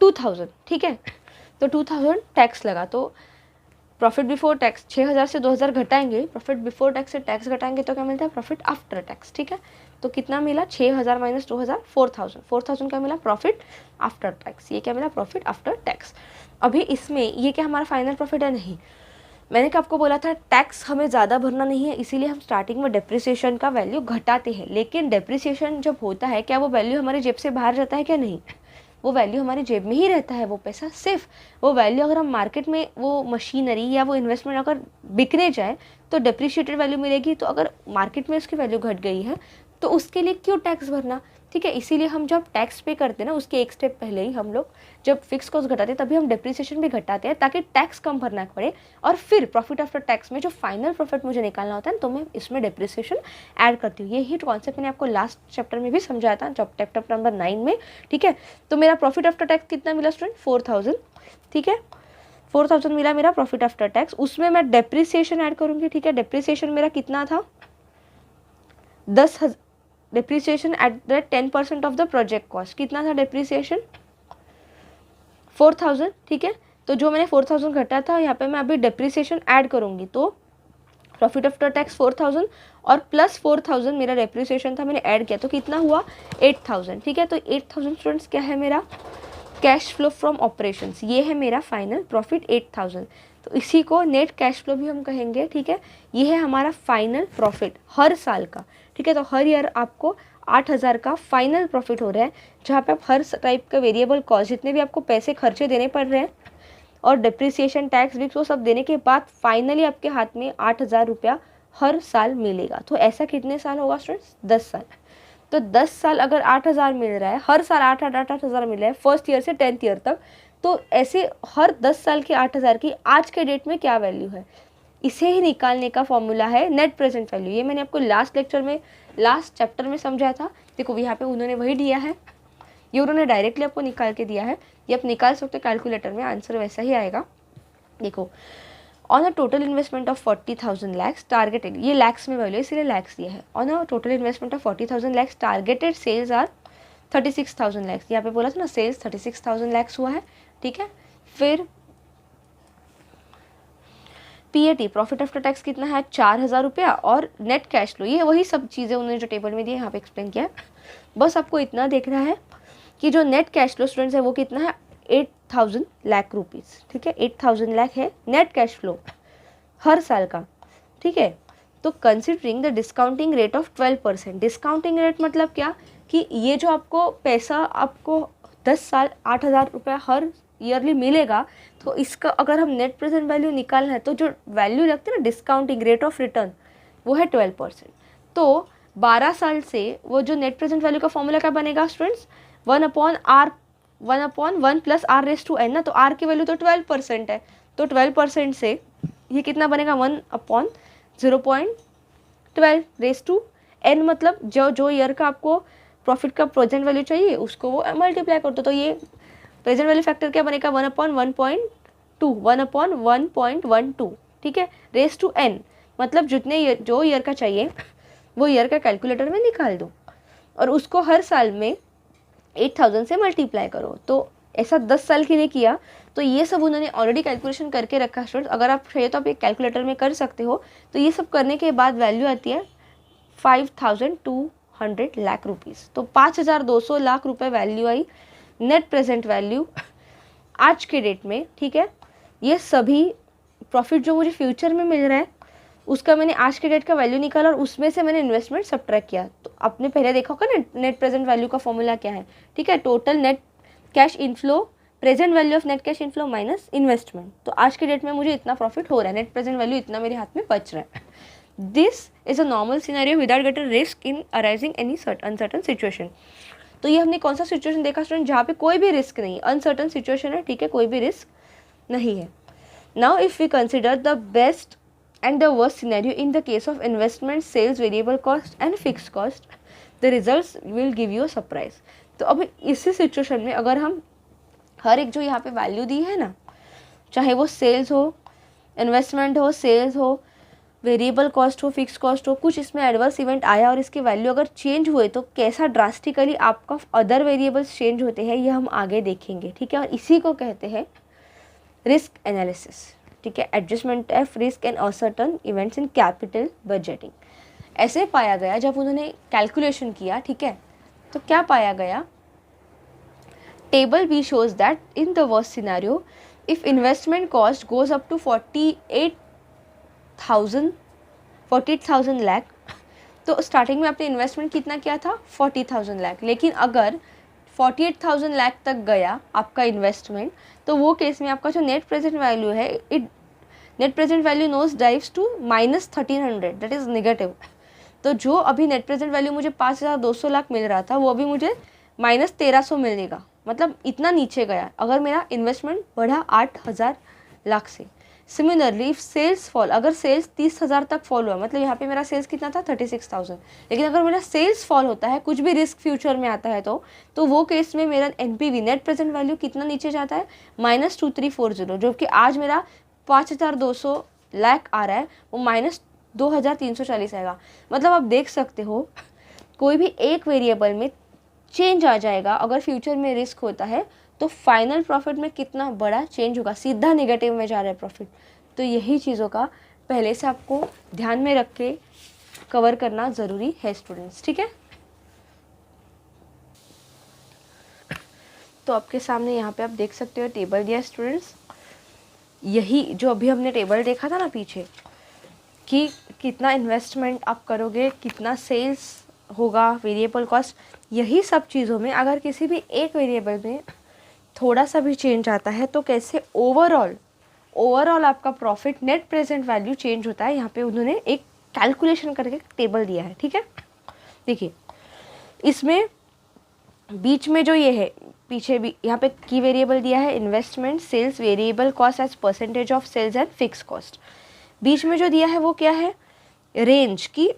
2,000, ठीक है। तो 2,000 टैक्स लगा, तो प्रॉफिट बिफोर टैक्स 6,000 से 2,000 घटाएंगे, प्रॉफिट बिफोर टैक्स से टैक्स घटाएंगे तो क्या मिलता है प्रॉफिट आफ्टर टैक्स, ठीक है। तो कितना मिला 6,000 माइनस 2,000 4,000, 4,000 का मिला प्रॉफिट आफ्टर टैक्स, ये क्या मिला प्रॉफिट आफ्टर टैक्स। अभी इसमें ये क्या हमारा फाइनल प्रॉफिट है, नहीं, मैंने क्या आपको बोला था टैक्स हमें ज़्यादा भरना नहीं है, इसीलिए हम स्टार्टिंग में डेप्रिसिएशन का वैल्यू घटाते हैं। लेकिन डेप्रिसिएशन जब होता है क्या वो वैल्यू हमारी जेब से बाहर जाता है क्या, नहीं, वो वैल्यू हमारी जेब में ही रहता है, वो पैसा सिर्फ वो वैल्यू अगर हम मार्केट में वो मशीनरी या वो इन्वेस्टमेंट अगर बिकने जाए तो डेप्रिशिएटेड वैल्यू मिलेगी, तो अगर मार्केट में उसकी वैल्यू घट गई है तो उसके लिए क्यों टैक्स भरना, ठीक है। इसीलिए हम जब टैक्स पे करते हैं ना उसके एक स्टेप पहले ही हम लोग जब फिक्स कॉस्ट घटाते हैं तभी हम डेप्रिसिएशन भी घटाते हैं ताकि टैक्स कम भरना पड़े, और फिर प्रॉफिट आफ्टर टैक्स में जो फाइनल प्रॉफिट मुझे निकालना होता है तो मैं इसमें डेप्रिसिएशन ऐड करती हूँ। यही कॉन्सेप्ट मैंने आपको लास्ट चैप्टर में भी समझाया था, जब चैप्टर नंबर 9 में, ठीक है। तो मेरा प्रॉफिट आफ्टर टैक्स कितना मिला स्टूडेंट 4,000, ठीक है, 4,000 मिला मेरा प्रॉफिट आफ्टर टैक्स, उसमें मैं डेप्रिसिएशन ऐड करूँगी, ठीक है। डेप्रिसिएशन मेरा कितना था 10,000, depreciation at the 10% of the project cost, कितना था डेप्रिसिएशन 4,000, ठीक है। तो जो मैंने 4,000 घटा था यहाँ पे मैं अभी डेप्रिसिएशन ऐड करूँगी, तो प्रॉफिट आफ्टर टैक्स 4,000 और प्लस 4,000 मेरा डेप्रिसिएशन था, मैंने ऐड किया तो कितना हुआ 8,000, ठीक है। तो 8,000 स्टूडेंट्स क्या है मेरा कैश फ्लो फ्रॉम ऑपरेशंस, ये है मेरा फाइनल प्रॉफिट 8,000, तो इसी को नेट कैश फ्लो भी हम कहेंगे, ठीक है। ये है हमारा फाइनल प्रॉफिट हर साल का, ठीक है। तो हर ईयर आपको 8,000 का फाइनल प्रॉफिट हो रहा है, जहाँ पे आप हर टाइप का वेरिएबल कॉस्ट जितने भी आपको पैसे खर्चे देने पड़ रहे हैं और डिप्रिसिएशन टैक्स भी वो सब देने के बाद फाइनली आपके हाथ में 8,000 रुपया हर साल मिलेगा। तो ऐसा कितने साल होगा स्टूडेंट्स 10 साल। तो 10 साल अगर 8,000 मिल रहा है, हर साल 8,000 मिल रहा है फर्स्ट ईयर से 10th ईयर तक, तो ऐसे हर 10 साल की 8,000 की आज के डेट में क्या वैल्यू है, इसे ही निकालने का फॉर्मूला है नेट प्रेजेंट वैल्यू। ये मैंने आपको लास्ट लेक्चर में लास्ट चैप्टर में समझाया था। देखो यहाँ पे उन्होंने वही दिया है, ये उन्होंने डायरेक्टली आपको निकाल के दिया है, ये आप निकाल सकते हो कैलकुलेटर में, आंसर वैसा ही आएगा। देखो on a total investment of 40,000 lakhs targeted, ये लैक्स में वैल्यू इसलिए लैक्स दिया है। On a total investment of 40,000 lakhs targeted sales are 36,000 lakhs, यहाँ पे बोला था ना सेल्स 36,000 लैक्स हुआ है, ठीक है। फिर पीएटी प्रॉफिट आफ्टर टैक्स कितना है 4,000 रुपया, और नेट कैश फ्लो ये वही सब चीज़ें उन्होंने जो टेबल में दी है यहाँ पे एक्सप्लेन किया है। बस आपको इतना देखना है कि जो नेट कैश फ्लो स्टूडेंट्स है वो कितना है 8,000 लाख रुपीज़, ठीक है। 8,000 लाख है नेट कैश फ्लो हर साल का, ठीक है। तो considering the discounting rate of 12%, discounting rate मतलब क्या कि ये जो आपको पैसा आपको 10 साल 8,000 रुपया हर ईयरली मिलेगा, तो इसका अगर हम नेट प्रेजेंट वैल्यू निकालना है तो जो वैल्यू लगती है ना डिस्काउंटिंग रेट ऑफ रिटर्न वो है 12%। तो 12 साल से वो जो नेट प्रेजेंट वैल्यू का फॉर्मूला क्या बनेगा students, 1/1 plus r raise to n ना, तो आर की वैल्यू तो 12% है, तो 12% से ये कितना बनेगा 1/0.12 रेस टू एन, मतलब जो ईयर का आपको प्रॉफिट का प्रेजेंट वैल्यू चाहिए उसको वो मल्टीप्लाई कर दो, तो ये प्रेजेंट वैल्यू फैक्टर क्या बनेगा 1/1.12, ठीक है, रेस टू एन, मतलब जो ईयर का चाहिए वो ईयर का कैलकुलेटर में निकाल दो और उसको हर साल में 8000 से मल्टीप्लाई करो। तो ऐसा 10 साल के लिए किया, तो ये सब उन्होंने ऑलरेडी कैलकुलेशन करके रखा है स्टूडेंट्स, अगर आप चाहिए तो आप एक कैलकुलेटर में कर सकते हो। तो ये सब करने के बाद वैल्यू आती है 5200 लाख रुपीज़, तो 5200 लाख रुपए वैल्यू आई नेट प्रेजेंट वैल्यू आज के डेट में, ठीक है। ये सभी प्रॉफिट जो मुझे फ्यूचर में मिल रहा है उसका मैंने आज के डेट का वैल्यू निकाला और उसमें से मैंने इन्वेस्टमेंट सब्ट्रैक्ट किया। तो आपने पहले देखा होगा नेट प्रेजेंट वैल्यू का फॉर्मूला क्या है, ठीक है, total net cash inflow, present value of net cash inflow minus investment. तो आज के डेट में मुझे इतना प्रॉफिट हो रहा है, नेट प्रेजेंट वैल्यू इतना मेरे हाथ में बच रहा है। This is a normal scenario without getting risk in arising any uncertain situation. तो ये हमने कौन सा सिचुएशन देखा स्टूडेंट, जहाँ पे कोई भी रिस्क नहीं, अनसर्टन सिचुएशन है, ठीक है, कोई भी रिस्क नहीं है। Now if we consider the best and the worst scenario in the case of investment, sales, variable cost and fixed cost, the results will give you a surprise। तो अब इसी सिचुएशन में अगर हम हर एक जो यहाँ पे वैल्यू दी है ना, चाहे वो सेल्स हो, इन्वेस्टमेंट हो, सेल्स हो, वेरिएबल कॉस्ट हो, फिक्स कॉस्ट हो, कुछ इसमें एडवर्स इवेंट आया और इसकी वैल्यू अगर चेंज हुए तो कैसा ड्रास्टिकली आपका अदर वेरिएबल्स चेंज होते हैं, ये हम आगे देखेंगे, ठीक है। और इसी को कहते हैं रिस्क एनालिसिस, ठीक है, adjustment of risk and uncertain events in capital budgeting. ऐसे पाया गया जब उन्होंने कैलकुलेशन किया, ठीक है, तो क्या पाया गया, table B shows that in the worst scenario if investment cost goes up to 48,000 lakh, तो स्टार्टिंग में आपने इन्वेस्टमेंट कितना किया था 40,000 लाख, लेकिन अगर 48,000 लाख तक गया आपका इन्वेस्टमेंट, तो वो केस में आपका जो नेट प्रेजेंट वैल्यू है, net present value nose dives to -1300, that is negative. तो जो अभी नेट प्रेजेंट वैल्यू मुझे 5200 लाख मिल रहा था वो अभी मुझे -1300 मिलेगा, मतलब इतना नीचे गया अगर मेरा इन्वेस्टमेंट बढ़ा 8000 लाख से। सिमिलरली इफ सेल्स फॉल, अगर सेल्स 30,000 तक फॉल हुआ, मतलब यहाँ पे मेरा सेल्स कितना था 36,000, लेकिन अगर मेरा सेल्स फॉल होता है, कुछ भी रिस्क फ्यूचर में आता है तो वो केस में मेरा एनपीवी नेट प्रेजेंट वैल्यू कितना नीचे जाता है -2340, जो कि आज मेरा 5200 लाख आ रहा है, वो -2340 आएगा। मतलब आप देख सकते हो कोई भी एक वेरिएबल में चेंज आ जाएगा अगर फ्यूचर में रिस्क होता है, तो फाइनल प्रॉफिट में कितना बड़ा चेंज होगा, सीधा नेगेटिव में जा रहा है प्रॉफिट। तो यही चीज़ों का पहले से आपको ध्यान में रख के कवर करना ज़रूरी है स्टूडेंट्स, ठीक है। तो आपके सामने यहाँ पे आप देख सकते हो टेबल दिया स्टूडेंट्स, यही जो अभी हमने टेबल देखा था ना पीछे कि कितना इन्वेस्टमेंट आप करोगे, कितना सेल्स होगा, वेरिएबल कॉस्ट, यही सब चीज़ों में अगर किसी भी एक वेरिएबल में थोड़ा सा भी चेंज आता है तो कैसे ओवरऑल आपका profit net present value change होता है। यहाँ पे उन्होंने एक कैलकुलेशन करके टेबल दिया है, ठीक है। देखिए इसमें बीच में जो ये है, पीछे भी यहाँ पे की वेरिएबल दिया है investment, sales, variable cost as percentage of sales and fix cost. बीच में जो दिया है वो क्या है, रेंज की,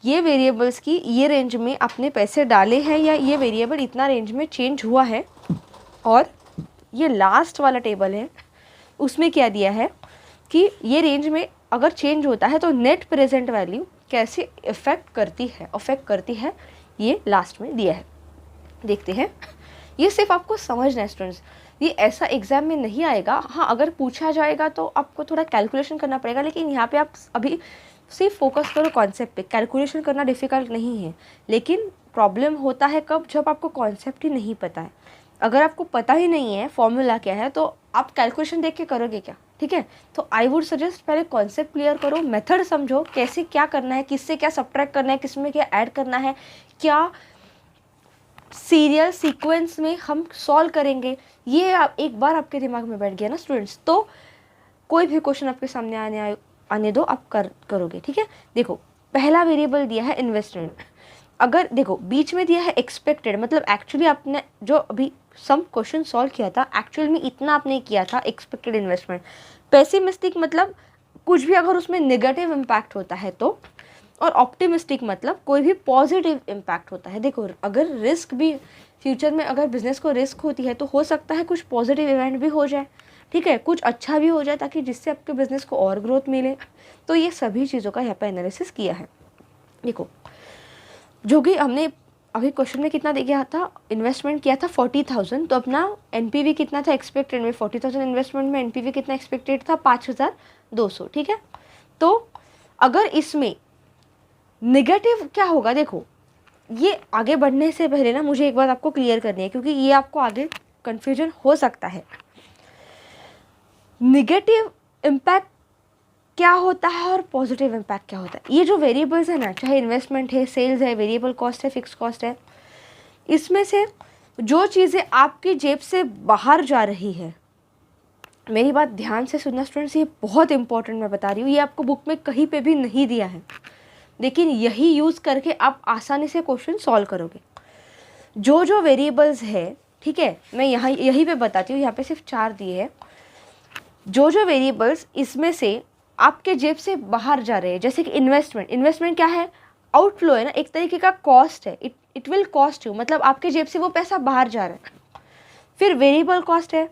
ये वेरिएबल्स की ये रेंज में आपने पैसे डाले हैं या ये वेरिएबल इतना रेंज में चेंज हुआ है। और ये लास्ट वाला टेबल है, उसमें क्या दिया है कि ये रेंज में अगर चेंज होता है तो नेट प्रेजेंट वैल्यू कैसे अफेक्ट करती है, ये लास्ट में दिया है। देखते हैं, ये सिर्फ आपको समझना है स्टूडेंट्स, ये ऐसा एग्जाम में नहीं आएगा। हाँ अगर पूछा जाएगा तो आपको थोड़ा कैलकुलेशन करना पड़ेगा, लेकिन यहाँ पे आप अभी सिर्फ फोकस करो कॉन्सेप्ट पे। कैलकुलेशन करना डिफ़िकल्ट नहीं है, लेकिन प्रॉब्लम होता है कब, जब आपको कॉन्सेप्ट ही नहीं पता है। अगर आपको पता ही नहीं है फॉर्मूला क्या है तो आप कैलकुलेशन देख के करोगे क्या, ठीक है। तो आई वुड सजेस्ट पहले कॉन्सेप्ट क्लियर करो, मेथड समझो, कैसे क्या करना है, किससे क्या सब्ट्रैक्ट करना है, किसमें क्या ऐड करना है, क्या सीरियल सीक्वेंस में हम सॉल्व करेंगे। ये एक बार आपके दिमाग में बैठ गया ना स्टूडेंट्स, तो कोई भी क्वेश्चन आपके सामने आने दो, आप करोगे, ठीक है। देखो पहला वेरिएबल दिया है इन्वेस्टमेंट, अगर देखो बीच में दिया है एक्सपेक्टेड, मतलब एक्चुअली आपने जो अभी सम क्वेश्चन सॉल्व किया था एक्चुअल में इतना आपने किया था एक्सपेक्टेड इन्वेस्टमेंट। पेसिमिस्टिक मतलब कुछ भी अगर उसमें नेगेटिव इम्पैक्ट होता है तो, और ऑप्टिमिस्टिक मतलब कोई भी पॉजिटिव इम्पैक्ट होता है। देखो अगर रिस्क भी फ्यूचर में अगर बिजनेस को रिस्क होती है तो हो सकता है कुछ पॉजिटिव इवेंट भी हो जाए, ठीक है, कुछ अच्छा भी हो जाए ताकि जिससे आपके बिजनेस को और ग्रोथ मिले। तो ये सभी चीज़ों का यहाँ पे एनालिसिस किया है। देखो जो कि हमने अभी क्वेश्चन में कितना दिया था, इन्वेस्टमेंट किया था 40,000, तो अपना एनपीवी कितना था एक्सपेक्टेड में, 40,000 इन्वेस्टमेंट में एनपीवी कितना एक्सपेक्टेड था 5,200, ठीक है। तो अगर इसमें नेगेटिव क्या होगा, देखो ये आगे बढ़ने से पहले ना मुझे एक बात आपको क्लियर करनी है क्योंकि ये आपको आगे कन्फ्यूजन हो सकता है। नेगेटिव इम्पैक्ट क्या होता है और पॉजिटिव इम्पैक्ट क्या होता है। ये जो वेरिएबल्स है ना, चाहे इन्वेस्टमेंट है, सेल्स है, वेरिएबल कॉस्ट है, फिक्स कॉस्ट है, इसमें से जो चीज़ें आपकी जेब से बाहर जा रही है, मेरी बात ध्यान से सुनना स्टूडेंट्स, ये बहुत इंपॉर्टेंट मैं बता रही हूँ, ये आपको बुक में कहीं पे भी नहीं दिया है, लेकिन यही यूज़ करके आप आसानी से क्वेश्चन सॉल्व करोगे। जो जो वेरिएबल्स है, ठीक है, मैं यहाँ यहीं पे बताती हूँ, यहाँ पे सिर्फ 4 दिए हैं। जो जो वेरिएबल्स इसमें से आपके जेब से बाहर जा रहे हैं, जैसे कि इन्वेस्टमेंट क्या है, आउटफ्लो है ना, एक तरीके का कॉस्ट है, इट विल कॉस्ट यू, मतलब आपके जेब से वो पैसा बाहर जा रहा है। फिर वेरिएबल कॉस्ट है,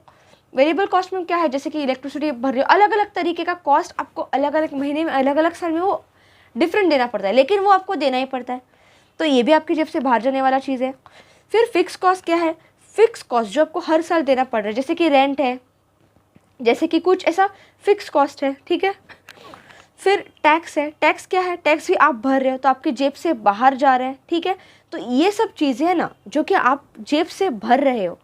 वेरिएबल कॉस्ट में क्या है, जैसे कि इलेक्ट्रिसिटी भर रहे हो, अलग अलग तरीके का कॉस्ट आपको अलग अलग महीने में, अलग अलग साल में वो डिफरेंट देना पड़ता है, लेकिन वो आपको देना ही पड़ता है, तो ये भी आपकी जेब से बाहर जाने वाला चीज़ है। फिर फिक्स कॉस्ट क्या है, फिक्स कॉस्ट जो आपको हर साल देना पड़ रहा है, जैसे कि रेंट है, जैसे कि कुछ ऐसा फिक्स कॉस्ट है, ठीक है। फिर टैक्स है, टैक्स क्या है, टैक्स भी आप भर रहे हो तो आपकी जेब से बाहर जा रहे हैं, ठीक है। तो ये सब चीज़ें हैं ना जो कि आप जेब से भर रहे हो,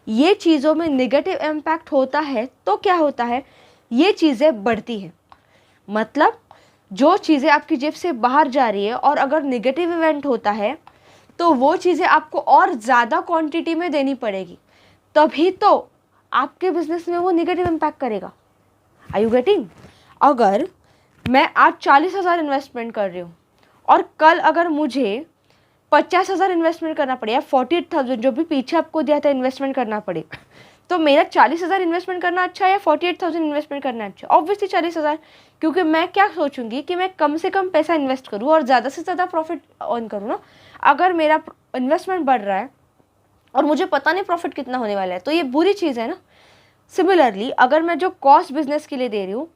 ये चीज़ों में नेगेटिव इम्पैक्ट होता है तो क्या होता है, ये चीज़ें बढ़ती हैं। मतलब जो चीज़ें आपकी जेब से बाहर जा रही है और अगर नेगेटिव इवेंट होता है तो वो चीज़ें आपको और ज़्यादा क्वांटिटी में देनी पड़ेगी, तभी तो आपके बिजनेस में वो नेगेटिव इम्पैक्ट करेगा। Are you getting? अगर मैं आज 40,000 इन्वेस्टमेंट कर रही हूँ और कल अगर मुझे 50,000 इन्वेस्टमेंट करना पड़े या 48,000 जो भी पीछे आपको दिया था इन्वेस्टमेंट करना पड़े, तो मेरा 40,000 इन्वेस्टमेंट करना अच्छा है या 48,000 इन्वेस्टमेंट करना अच्छा है? ऑब्वियसली 40,000, क्योंकि मैं क्या सोचूंगी कि मैं कम से कम पैसा इन्वेस्ट करूँ और ज़्यादा से ज़्यादा प्रॉफिट अर्न करूँ ना। अगर मेरा इन्वेस्टमेंट बढ़ रहा है और मुझे पता नहीं प्रॉफिट कितना होने वाला है तो ये बुरी चीज़ है ना। सिमिलरली अगर मैं जो कॉस्ट बिजनेस के लिए दे रही हूँ,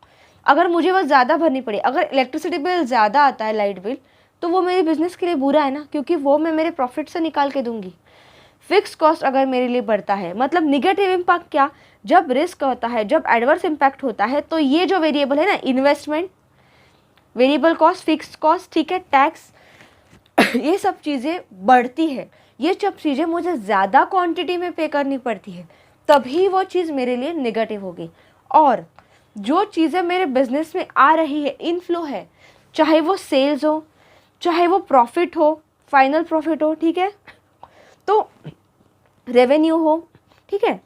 अगर मुझे वो ज़्यादा भरनी पड़े, अगर इलेक्ट्रिसिटी बिल ज़्यादा आता है, लाइट बिल, तो वो मेरे बिज़नेस के लिए बुरा है ना, क्योंकि वो मैं मेरे प्रॉफिट से निकाल के दूंगी। फिक्स कॉस्ट अगर मेरे लिए बढ़ता है, मतलब निगेटिव इम्पैक्ट क्या, जब रिस्क होता है, जब एडवर्स इम्पैक्ट होता है, तो ये जो वेरिएबल है ना, investment, variable cost, fix cost, ठीक है, टैक्स, ये सब चीज़ें बढ़ती है। ये सब चीज़ें मुझे ज़्यादा क्वांटिटी में पे करनी पड़ती है, तभी वो चीज़ मेरे लिए नेगेटिव होगी। और जो चीज़ें मेरे बिजनेस में आ रही है, इनफ्लो है, चाहे वो सेल्स हो, चाहे वो प्रॉफिट हो, फाइनल प्रॉफिट हो, ठीक है, तो रेवेन्यू हो, ठीक है,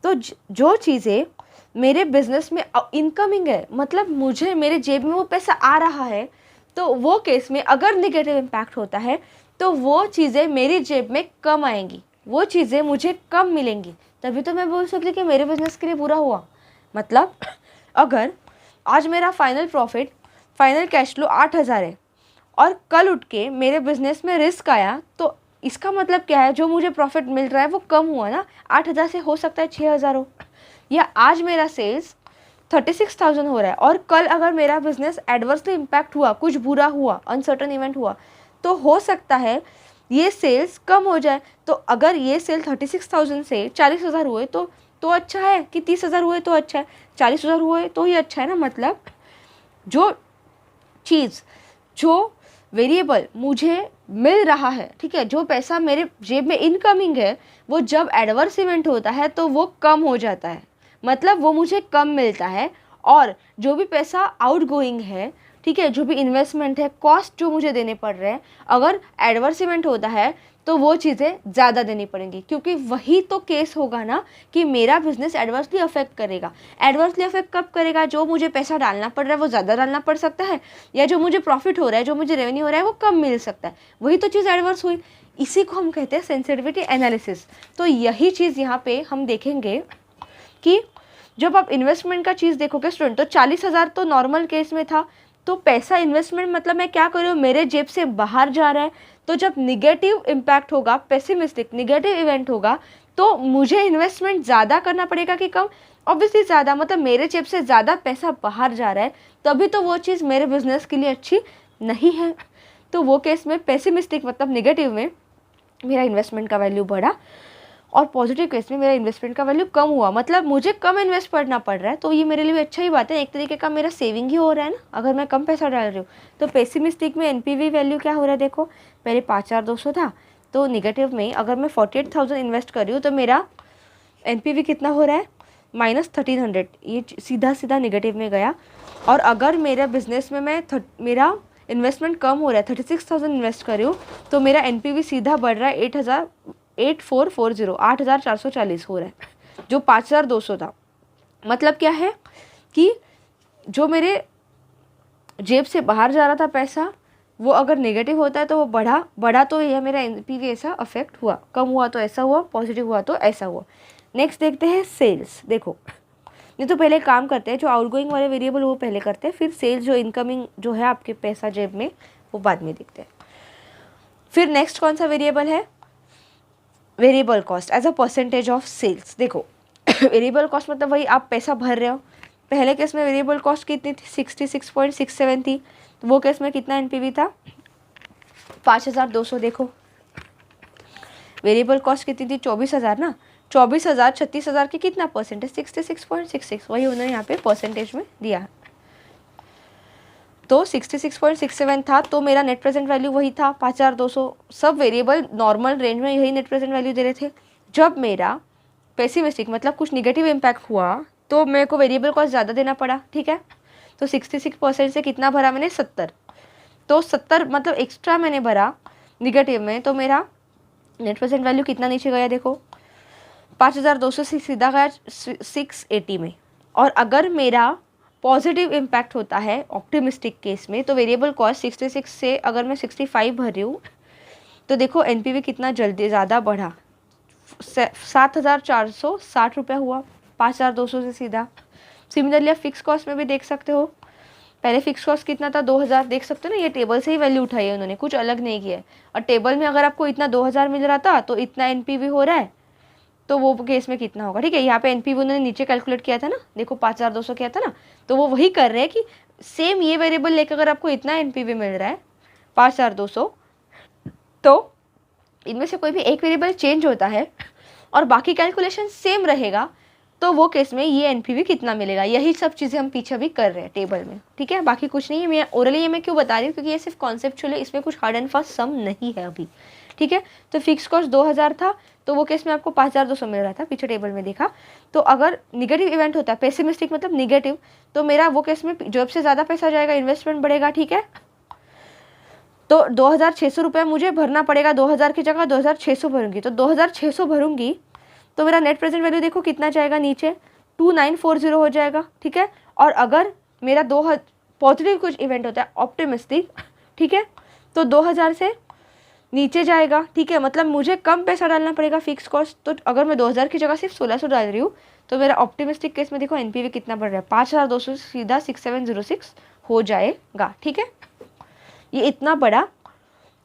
तो जो चीज़ें मेरे बिजनेस में इनकमिंग है, मतलब मुझे मेरे जेब में वो पैसा आ रहा है, तो वो केस में अगर नेगेटिव इम्पैक्ट होता है तो वो चीज़ें मेरी जेब में कम आएंगी, वो चीज़ें मुझे कम मिलेंगी, तभी तो मैं बोल सकती कि मेरे बिजनेस के लिए बुरा हुआ। मतलब अगर आज मेरा final profit, final cash flow 8,000 है और कल उठ के मेरे बिजनेस में रिस्क आया, तो इसका मतलब क्या है, जो मुझे प्रॉफिट मिल रहा है वो कम हुआ ना, 8,000 से हो सकता है 6,000 हो। या आज मेरा सेल्स 36,000 हो रहा है और कल अगर मेरा बिजनेस एडवर्सली इम्पैक्ट हुआ, कुछ बुरा हुआ, अनसर्टन इवेंट हुआ, तो हो सकता है ये सेल्स कम हो जाए। तो अगर ये सेल 36,000 से 40,000 हुए तो अच्छा है, कि 30,000 हुए तो अच्छा है, 40,000 हुए तो ही अच्छा है ना। मतलब जो चीज़, जो वेरिएबल मुझे मिल रहा है, ठीक है, जो पैसा मेरे जेब में इनकमिंग है, वो जब एडवर्स इवेंट होता है तो वो कम हो जाता है, मतलब वो मुझे कम मिलता है। और जो भी पैसा आउट गोइंग है, ठीक है, जो भी इन्वेस्टमेंट है, कॉस्ट जो मुझे देने पड़ रहे हैं, अगर एडवर्स इवेंट होता है तो वो चीज़ें ज़्यादा देनी पड़ेंगी, क्योंकि वही तो केस होगा ना कि मेरा बिजनेस एडवर्सली अफेक्ट करेगा। एडवर्सली अफेक्ट कब करेगा? जो मुझे पैसा डालना पड़ रहा है वो ज़्यादा डालना पड़ सकता है, या जो मुझे प्रॉफिट हो रहा है, जो मुझे रेवेन्यू हो रहा है वो कम मिल सकता है। वही तो चीज़ एडवर्स हुई। इसी को हम कहते हैं सेंसिटिविटी एनालिसिस। तो यही चीज़ यहाँ पे हम देखेंगे कि जब आप इन्वेस्टमेंट का चीज़ देखोगे स्टूडेंट, तो 40,000 तो नॉर्मल केस में था। तो पैसा इन्वेस्टमेंट मतलब मैं क्या कर रही हूँ, मेरे जेब से बाहर जा रहा है। तो जब निगेटिव इम्पैक्ट होगा, पेसिमिस्टिक निगेटिव इवेंट होगा, तो मुझे इन्वेस्टमेंट ज़्यादा करना पड़ेगा कि कम? ऑब्वियसली ज़्यादा, मतलब मेरे जेब से ज़्यादा पैसा बाहर जा रहा है, तभी तो वो चीज़ मेरे बिजनेस के लिए अच्छी नहीं है। तो वो केस में पेसिमिस्टिक मतलब निगेटिव में मेरा इन्वेस्टमेंट का वैल्यू बढ़ा, और पॉजिटिव केस में मेरा इन्वेस्टमेंट का वैल्यू कम हुआ, मतलब मुझे कम इन्वेस्ट करना पड़ रहा है। तो ये मेरे लिए भी अच्छा ही बात है, एक तरीके का मेरा सेविंग ही हो रहा है ना, अगर मैं कम पैसा डाल रही हूँ। तो पेसिमिस्टिक में एनपीवी वैल्यू क्या हो रहा है, देखो पहले 5,200 था, तो निगेटिव में अगर मैं 48,000 इन्वेस्ट कर रही हूँ तो मेरा एनपीवी कितना हो रहा है, -1300। ये सीधा सीधा निगेटिव में गया। और अगर मेरा बिजनेस में मेरा इन्वेस्टमेंट कम हो रहा है, 36,000 इन्वेस्ट कर रही हूँ, तो मेरा एनपीवी सीधा बढ़ रहा है 8,440 हो रहा है, जो 5,200 था। मतलब क्या है कि जो मेरे जेब से बाहर जा रहा था पैसा, वो अगर नेगेटिव होता है तो वो बढ़ा तो यह मेरा एनपीवी ऐसा अफेक्ट हुआ, कम हुआ तो ऐसा हुआ, पॉजिटिव हुआ तो ऐसा हुआ। नेक्स्ट देखते हैं सेल्स। देखो नहीं तो पहले काम करते हैं, जो आउटगोइंग वाले वेरिएबल वो पहले करते हैं, फिर सेल्स जो इनकमिंग जो है आपके पैसा जेब में, वो बाद में देखते हैं। फिर नेक्स्ट कौन सा वेरिएबल है, variable cost as a percentage of sales. देखो वेरिएबल कॉस्ट मतलब वही आप पैसा भर रहे हो। पहले केस में वेरिएबल कॉस्ट कितनी थी, 66.67 थी। तो वो केस में कितना एनपीवी था, 5,200। देखो वेरिएबल कॉस्ट कितनी थी, 24,000 ना, 24,000 36,000 की कितना परसेंटेज, 66.66। वही उन्होंने यहाँ पे परसेंटेज में दिया है। तो 66.67 था, तो मेरा नेट प्रेजेंट वैल्यू वही था 5,200। सब वेरिएबल नॉर्मल रेंज में यही नेट प्रेजेंट वैल्यू दे रहे थे। जब मेरा पेसिमिस्टिक मतलब कुछ निगेटिव इम्पैक्ट हुआ, तो मेरे को वेरिएबल कॉस्ट ज़्यादा देना पड़ा, ठीक है। तो 66% से कितना भरा मैंने, 70। तो 70 मतलब एक्स्ट्रा मैंने भरा निगेटिव में, तो मेरा नेट प्रेजेंट वैल्यू कितना नीचे गया, देखो 5,200 से सीधा गया 680 में। और अगर मेरा पॉजिटिव इम्पैक्ट होता है ऑप्टिमिस्टिक केस में, तो वेरिएबल कॉस्ट 66 से अगर मैं 65 भर रही हूँ, तो देखो एनपीवी कितना जल्दी ज़्यादा बढ़ा, 7,460 रुपये हुआ 5,200 से सीधा। सिमिलरली आप फिक्स कॉस्ट में भी देख सकते हो, पहले फिक्स कॉस्ट कितना था, 2,000। देख सकते हो ना, ये टेबल से ही वैल्यू उठाई है उन्होंने, कुछ अलग नहीं किया है। और टेबल में अगर आपको इतना 2,000 मिल रहा था, तो इतना एनपीवी हो रहा है, तो वो केस में कितना होगा, ठीक है। यहाँ पे एनपीवी उन्होंने नीचे कैलकुलेट किया था ना, देखो 5,200 किया था ना, तो वो वही कर रहे हैं कि सेम ये वेरिएबल लेकर अगर आपको इतना एनपीवी मिल रहा है 5,200, तो इनमें से कोई भी एक वेरिएबल चेंज होता है और बाकी कैलकुलेशन सेम रहेगा, तो वो केस में ये एनपीवी कितना मिलेगा। यही सब चीज़ें हम पीछे भी कर रहे हैं टेबल में, ठीक है। बाकी कुछ नहीं है, मैं ओरली ये मैं क्यों बता रही हूँ, क्योंकि ये सिर्फ कॉन्सेप्चुअल है, इसमें कुछ हार्ड एंड फास्ट सम नहीं है अभी, ठीक है। तो फिक्स कॉस्ट 2,000 था, तो वो केस में आपको 5,200 मिल रहा था, पीछे टेबल में देखा। तो अगर निगेटिव इवेंट होता है, पेसिमिस्टिक मतलब निगेटिव, तो मेरा वो केस में जॉब से ज़्यादा पैसा जाएगा, इन्वेस्टमेंट बढ़ेगा, ठीक है। तो 2,600 रुपये मुझे भरना पड़ेगा, 2,000 की जगह 2,600 भरूंगी। तो 2,600 भरूंगी तो मेरा नेट प्रेजेंट वैल्यू देखो कितना जाएगा नीचे, 2,940 हो जाएगा, ठीक है। और अगर मेरा पॉजिटिव कुछ इवेंट होता है ऑप्टिमिस्टिक, ठीक है, तो 2,000 से नीचे जाएगा, ठीक है। मतलब मुझे कम पैसा डालना पड़ेगा फिक्स कॉस्ट। तो अगर मैं 2,000 की जगह सिर्फ 1,600 डाल रही हूँ, तो मेरा ऑप्टिमिस्टिक केस में देखो एनपीवी कितना बढ़ रहा है, 5,200 सीधा 6,706 हो जाएगा, ठीक है। ये इतना बड़ा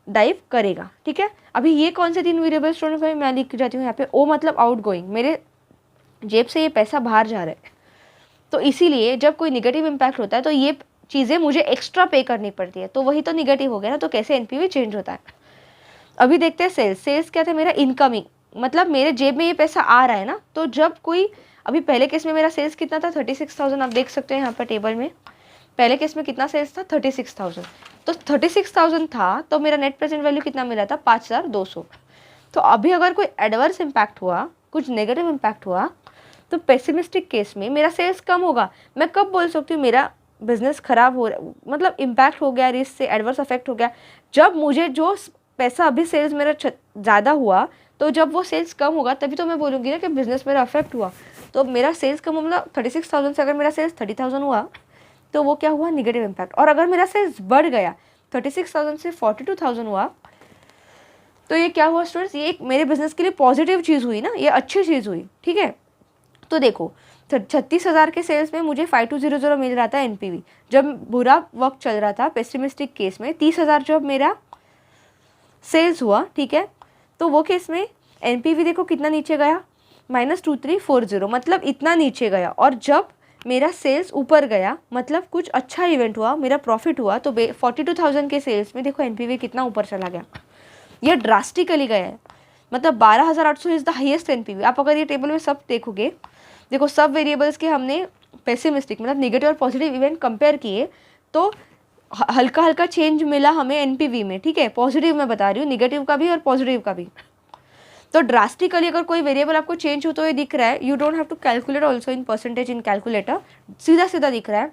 डाइव करेगा, ठीक है। अभी ये कौन से 3 वेरिएबल स्टूडेंट को मैं लिख जाती हूँ यहाँ पे, ओ मतलब आउट गोइंग, मेरे जेब से ये पैसा बाहर जा रहा है, तो इसीलिए जब कोई निगेटिव इम्पैक्ट होता है तो ये चीज़ें मुझे एक्स्ट्रा पे करनी पड़ती है, तो वही तो निगेटिव हो गया ना। तो कैसे एनपीवी चेंज होता है, अभी देखते हैं सेल्स। सेल्स क्या था, मेरा इनकमिंग मतलब मेरे जेब में ये पैसा आ रहा है ना। तो जब कोई, अभी पहले केस में मेरा सेल्स कितना था, 36,000, आप देख सकते हैं यहाँ पर टेबल में, पहले केस में कितना सेल्स था, 36,000। तो 36,000 था, तो मेरा नेट प्रेजेंट वैल्यू कितना मिला था, 5,200। तो अभी अगर कोई एडवर्स इम्पैक्ट हुआ, कुछ नेगेटिव इम्पैक्ट हुआ, तो पेसिमिस्टिक केस में मेरा सेल्स कम होगा। मैं कब बोल सकती हूँ मेरा बिजनेस खराब हो रहा, मतलब इम्पैक्ट हो गया, रिस्क से एडवर्स अफेक्ट हो गया, जब मुझे जो पैसा अभी सेल्स मेरा ज़्यादा हुआ, तो जब वो सेल्स कम होगा तभी तो मैं बोलूँगी ना कि बिज़नेस मेरा अफेक्ट हुआ। तो मेरा सेल्स कम मतलब 36,000 से अगर मेरा सेल्स 30,000 हुआ तो वो क्या हुआ, निगेटिव इम्पैक्ट। और अगर मेरा सेल्स बढ़ गया 36,000 से 42,000 हुआ तो ये क्या हुआ स्टूडेंट्स, ये एक मेरे बिजनेस के लिए पॉजिटिव चीज़ हुई ना, ये अच्छी चीज़ हुई, ठीक है। तो देखो 36,000 के सेल्स में मुझे 5200 मिल रहा था एनपीवी, जब बुरा वक्त चल रहा था पेसिमिस्टिक केस में 30,000 जब मेरा सेल्स हुआ, ठीक है, तो वो केस में एनपीवी देखो कितना नीचे गया, -2340, मतलब इतना नीचे गया। और जब मेरा सेल्स ऊपर गया मतलब कुछ अच्छा इवेंट हुआ, मेरा प्रॉफिट हुआ, तो 42,000 के सेल्स में देखो एनपीवी कितना ऊपर चला गया, ये ड्रास्टिकली गया है, मतलब 12,800 इज़ द हाईएस्ट एनपीवी। आप अगर ये टेबल में सब देखोगे, देखो सब वेरिएबल्स के हमने पेसिमिस्टिक मतलब नेगेटिव और पॉजिटिव इवेंट कंपेयर किए, तो हल्का हल्का चेंज मिला हमें एनपीवी में, ठीक है, पॉजिटिव मैं बता रही हूँ, निगेटिव का भी और पॉजिटिव का भी। तो ड्रास्टिकली अगर कोई वेरिएबल आपको चेंज हो तो ये दिख रहा है, you don't have to calculate also in percentage in calculator, सीधा सीधा दिख रहा है।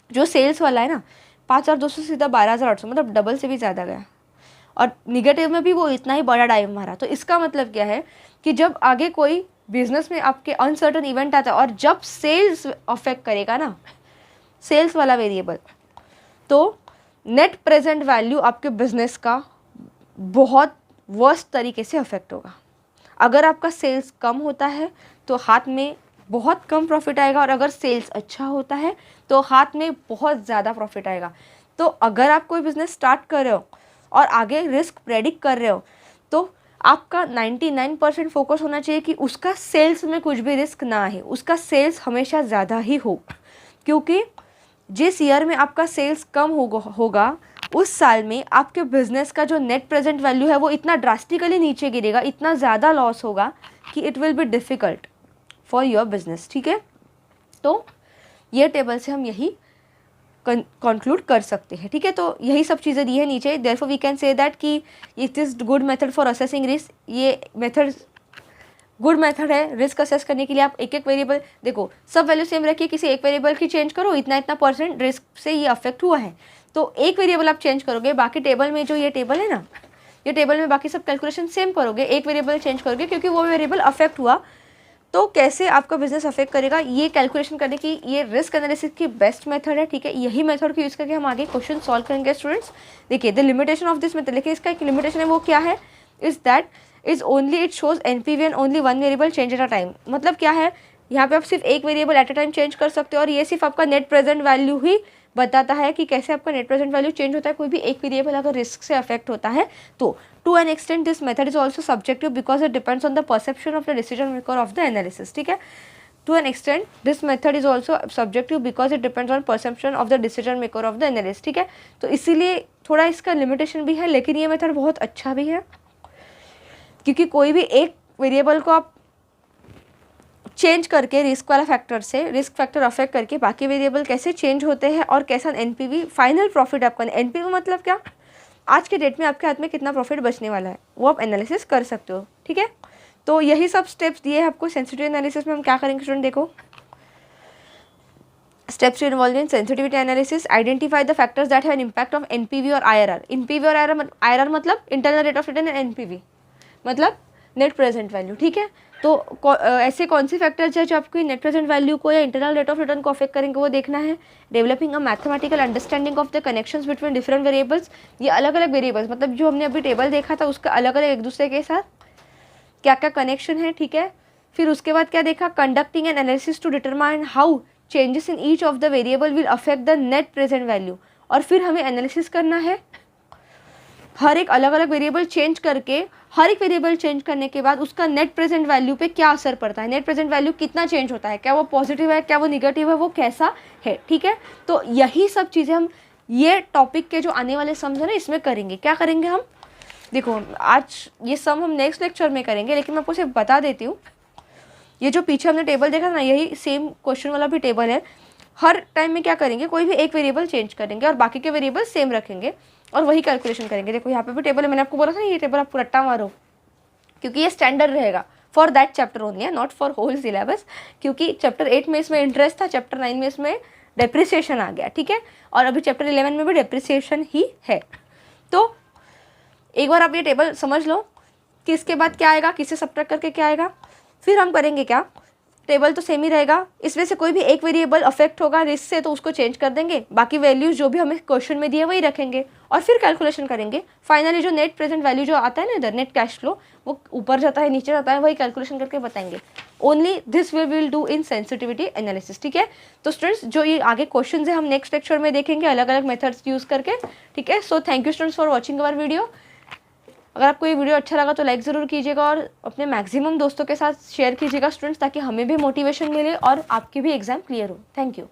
जो सेल्स वाला है ना 5,200 सीधा 12,800, मतलब डबल से भी ज़्यादा गया। और निगेटिव में भी वो इतना ही बड़ा डाइव मारा। तो इसका मतलब क्या है कि जब आगे कोई बिजनेस में आपके अनसर्टन इवेंट आता है और जब सेल्स अफेक्ट करेगा ना, सेल्स वाला वेरिएबल, तो नेट प्रेजेंट वैल्यू आपके बिजनेस का बहुत वर्स्ट तरीके से अफेक्ट होगा। अगर आपका सेल्स कम होता है तो हाथ में बहुत कम प्रॉफिट आएगा, और अगर सेल्स अच्छा होता है तो हाथ में बहुत ज़्यादा प्रॉफिट आएगा। तो अगर आप कोई बिजनेस स्टार्ट कर रहे हो और आगे रिस्क प्रेडिक्ट कर रहे हो, तो आपका 99% फोकस होना चाहिए कि उसका सेल्स में कुछ भी रिस्क ना है, उसका सेल्स हमेशा ज़्यादा ही हो। क्योंकि जिस ईयर में आपका सेल्स कम होगा उस साल में आपके बिजनेस का जो नेट प्रेजेंट वैल्यू है वो इतना ड्रास्टिकली नीचे गिरेगा, इतना ज़्यादा लॉस होगा कि it will be difficult for your business, ठीक है। तो ये टेबल से हम यही कंक्लूड कर सकते हैं, ठीक है। तो यही सब चीज़ें दी है नीचे, therefore we can say that कि it is good method for assessing risk. ये मेथड गुड मेथड है रिस्क असेस करने के लिए। आप एक एक वेरिएबल देखो, सब वैल्यू सेम रखिए, किसी एक वेरिएबल की चेंज करो, इतना इतना % रिस्क से ये अफेक्ट हुआ है, तो एक वेरिएबल आप चेंज करोगे, बाकी टेबल में जो ये टेबल है ना, ये टेबल में बाकी सब कैलकुलेशन सेम करोगे, एक वेरिएबल चेंज करोगे क्योंकि वो वेरिएबल अफेक्ट हुआ। तो कैसे आपका बिजनेस अफेक्ट करेगा ये कैलकुलेशन करने की ये रिस्क एनालिसिस की बेस्ट मेथड है, ठीक है। यही मेथड को यूज़ करके हम आगे क्वेश्चन सॉल्व करेंगे स्टूडेंट्स। देखिए the limitation of this method, लेकिन इसका एक लिमिटेशन है, वो क्या है, is that is only it shows NPV and only one variable change at a time. मतलब क्या है, यहाँ पे आप सिर्फ एक variable at a time change कर सकते हो, और ये सिर्फ आपका नेट प्रेजेंट वैल्यू ही बताता है कि कैसे आपका नेट प्रेजेंट वैल्यू चेंज होता है कोई भी एक वेरिएबल अगर रिस्क से अफेक्ट होता है तो। To an extent this method is also subjective because it depends on the perception of the decision maker of the analysis, ठीक है। To an extent this method is also subjective because it depends on perception of the decision maker of the analysis, ठीक है। तो इसीलिए थोड़ा इसका limitation भी है, लेकिन ये मेथड बहुत अच्छा भी है, क्योंकि कोई भी एक वेरिएबल को आप चेंज करके रिस्क वाला फैक्टर से रिस्क फैक्टर अफेक्ट करके बाकी वेरिएबल कैसे चेंज होते हैं और कैसा एनपीवी फाइनल प्रॉफिट आपका, एनपीवी मतलब क्या, आज के डेट में आपके हाथ में कितना प्रॉफिट बचने वाला है वो आप एनालिसिस कर सकते हो, ठीक है। तो यही सब स्टेप्स दिए हैं आपको। सेंसिटिव एनालिसिस में हम क्या करेंगे स्टूडेंट, देखो steps to involve in sensitivity analysis, identify the factors that have an impact of NPV और आईआरआर। एनपीवी और आईआरआर मतलब internal rate of return and NPV मतलब नेट प्रेजेंट वैल्यू, ठीक है। तो ऐसे कौन से फैक्टर्स हैं जो आपकी नेट प्रेजेंट वैल्यू को या इंटरनल रेट ऑफ रिटर्न को अफेक्ट करेंगे वो देखना है। Developing a mathematical understanding of the connections between different variables, ये अलग अलग वेरिएबल्स मतलब जो हमने अभी टेबल देखा था उसका अलग अलग एक दूसरे के साथ क्या क्या कनेक्शन है, ठीक है। फिर उसके बाद क्या देखा, conducting an analysis to determine how changes in each of the variable will affect the net present value. और फिर हमें एनालिसिस करना है हर एक अलग अलग वेरिएबल चेंज करके, हर एक वेरिएबल चेंज करने के बाद उसका नेट प्रेजेंट वैल्यू पे क्या असर पड़ता है, नेट प्रेजेंट वैल्यू कितना चेंज होता है, क्या वो पॉजिटिव है, क्या वो निगेटिव है, वो कैसा है, ठीक है। तो यही सब चीज़ें हम ये टॉपिक के जो आने वाले सम्स है ना इसमें करेंगे। क्या करेंगे हम, देखो आज ये सम हम नेक्स्ट लेक्चर में करेंगे, लेकिन मैं आपको सिर्फ बता देती हूँ ये जो पीछे हमने टेबल देखा ना यही सेम क्वेश्चन वाला भी टेबल है। हर टाइम में क्या करेंगे, कोई भी एक वेरिएबल चेंज करेंगे और बाकी के वेरिएबल सेम रखेंगे और वही कैलकुलेशन करेंगे। देखो यहाँ पे भी टेबल है, मैंने आपको बोला था ना ये टेबल आप रट्टा मारो, क्योंकि ये स्टैंडर्ड रहेगा फॉर दैट चैप्टर ओनली है, नॉट फॉर होल सिलेबस। क्योंकि चैप्टर 8 में इसमें इंटरेस्ट था, चैप्टर 9 में इसमें डेप्रिसिएशन आ गया, ठीक है। और अभी चैप्टर 11 में भी डेप्रिसिएशन ही है। तो एक बार आप ये टेबल समझ लो कि इसके बाद क्या आएगा, किससे सब्ट्रैक्ट करके क्या आएगा। फिर हम करेंगे क्या, टेबल तो सेम ही रहेगा, इसमें से कोई भी एक वेरिएबल अफेक्ट होगा रिस्क से तो उसको चेंज कर देंगे, बाकी वैल्यूज जो भी हमें क्वेश्चन में दिए वही रखेंगे और फिर कैलकुलेशन करेंगे। फाइनली जो नेट प्रेजेंट वैल्यू जो आता है ना इधर, नेट कैश फ्लो, वो ऊपर जाता है नीचे जाता है, वही कैलकुलेशन करके बताएंगे। Only this we will do in sensitivity analysis, ठीक है। तो स्टूडेंट्स जो ये आगे क्वेश्चन है हम नेक्स्ट लेक्चर में देखेंगे अलग अलग मेथड्स यूज करके, ठीक है। So thank you students for watching our video. अगर आपको ये वीडियो अच्छा लगा तो लाइक ज़रूर कीजिएगा और अपने मैक्सिमम दोस्तों के साथ शेयर कीजिएगा स्टूडेंट्स, ताकि हमें भी मोटिवेशन मिले और आपकी भी एग्ज़ाम क्लियर हो। Thank you.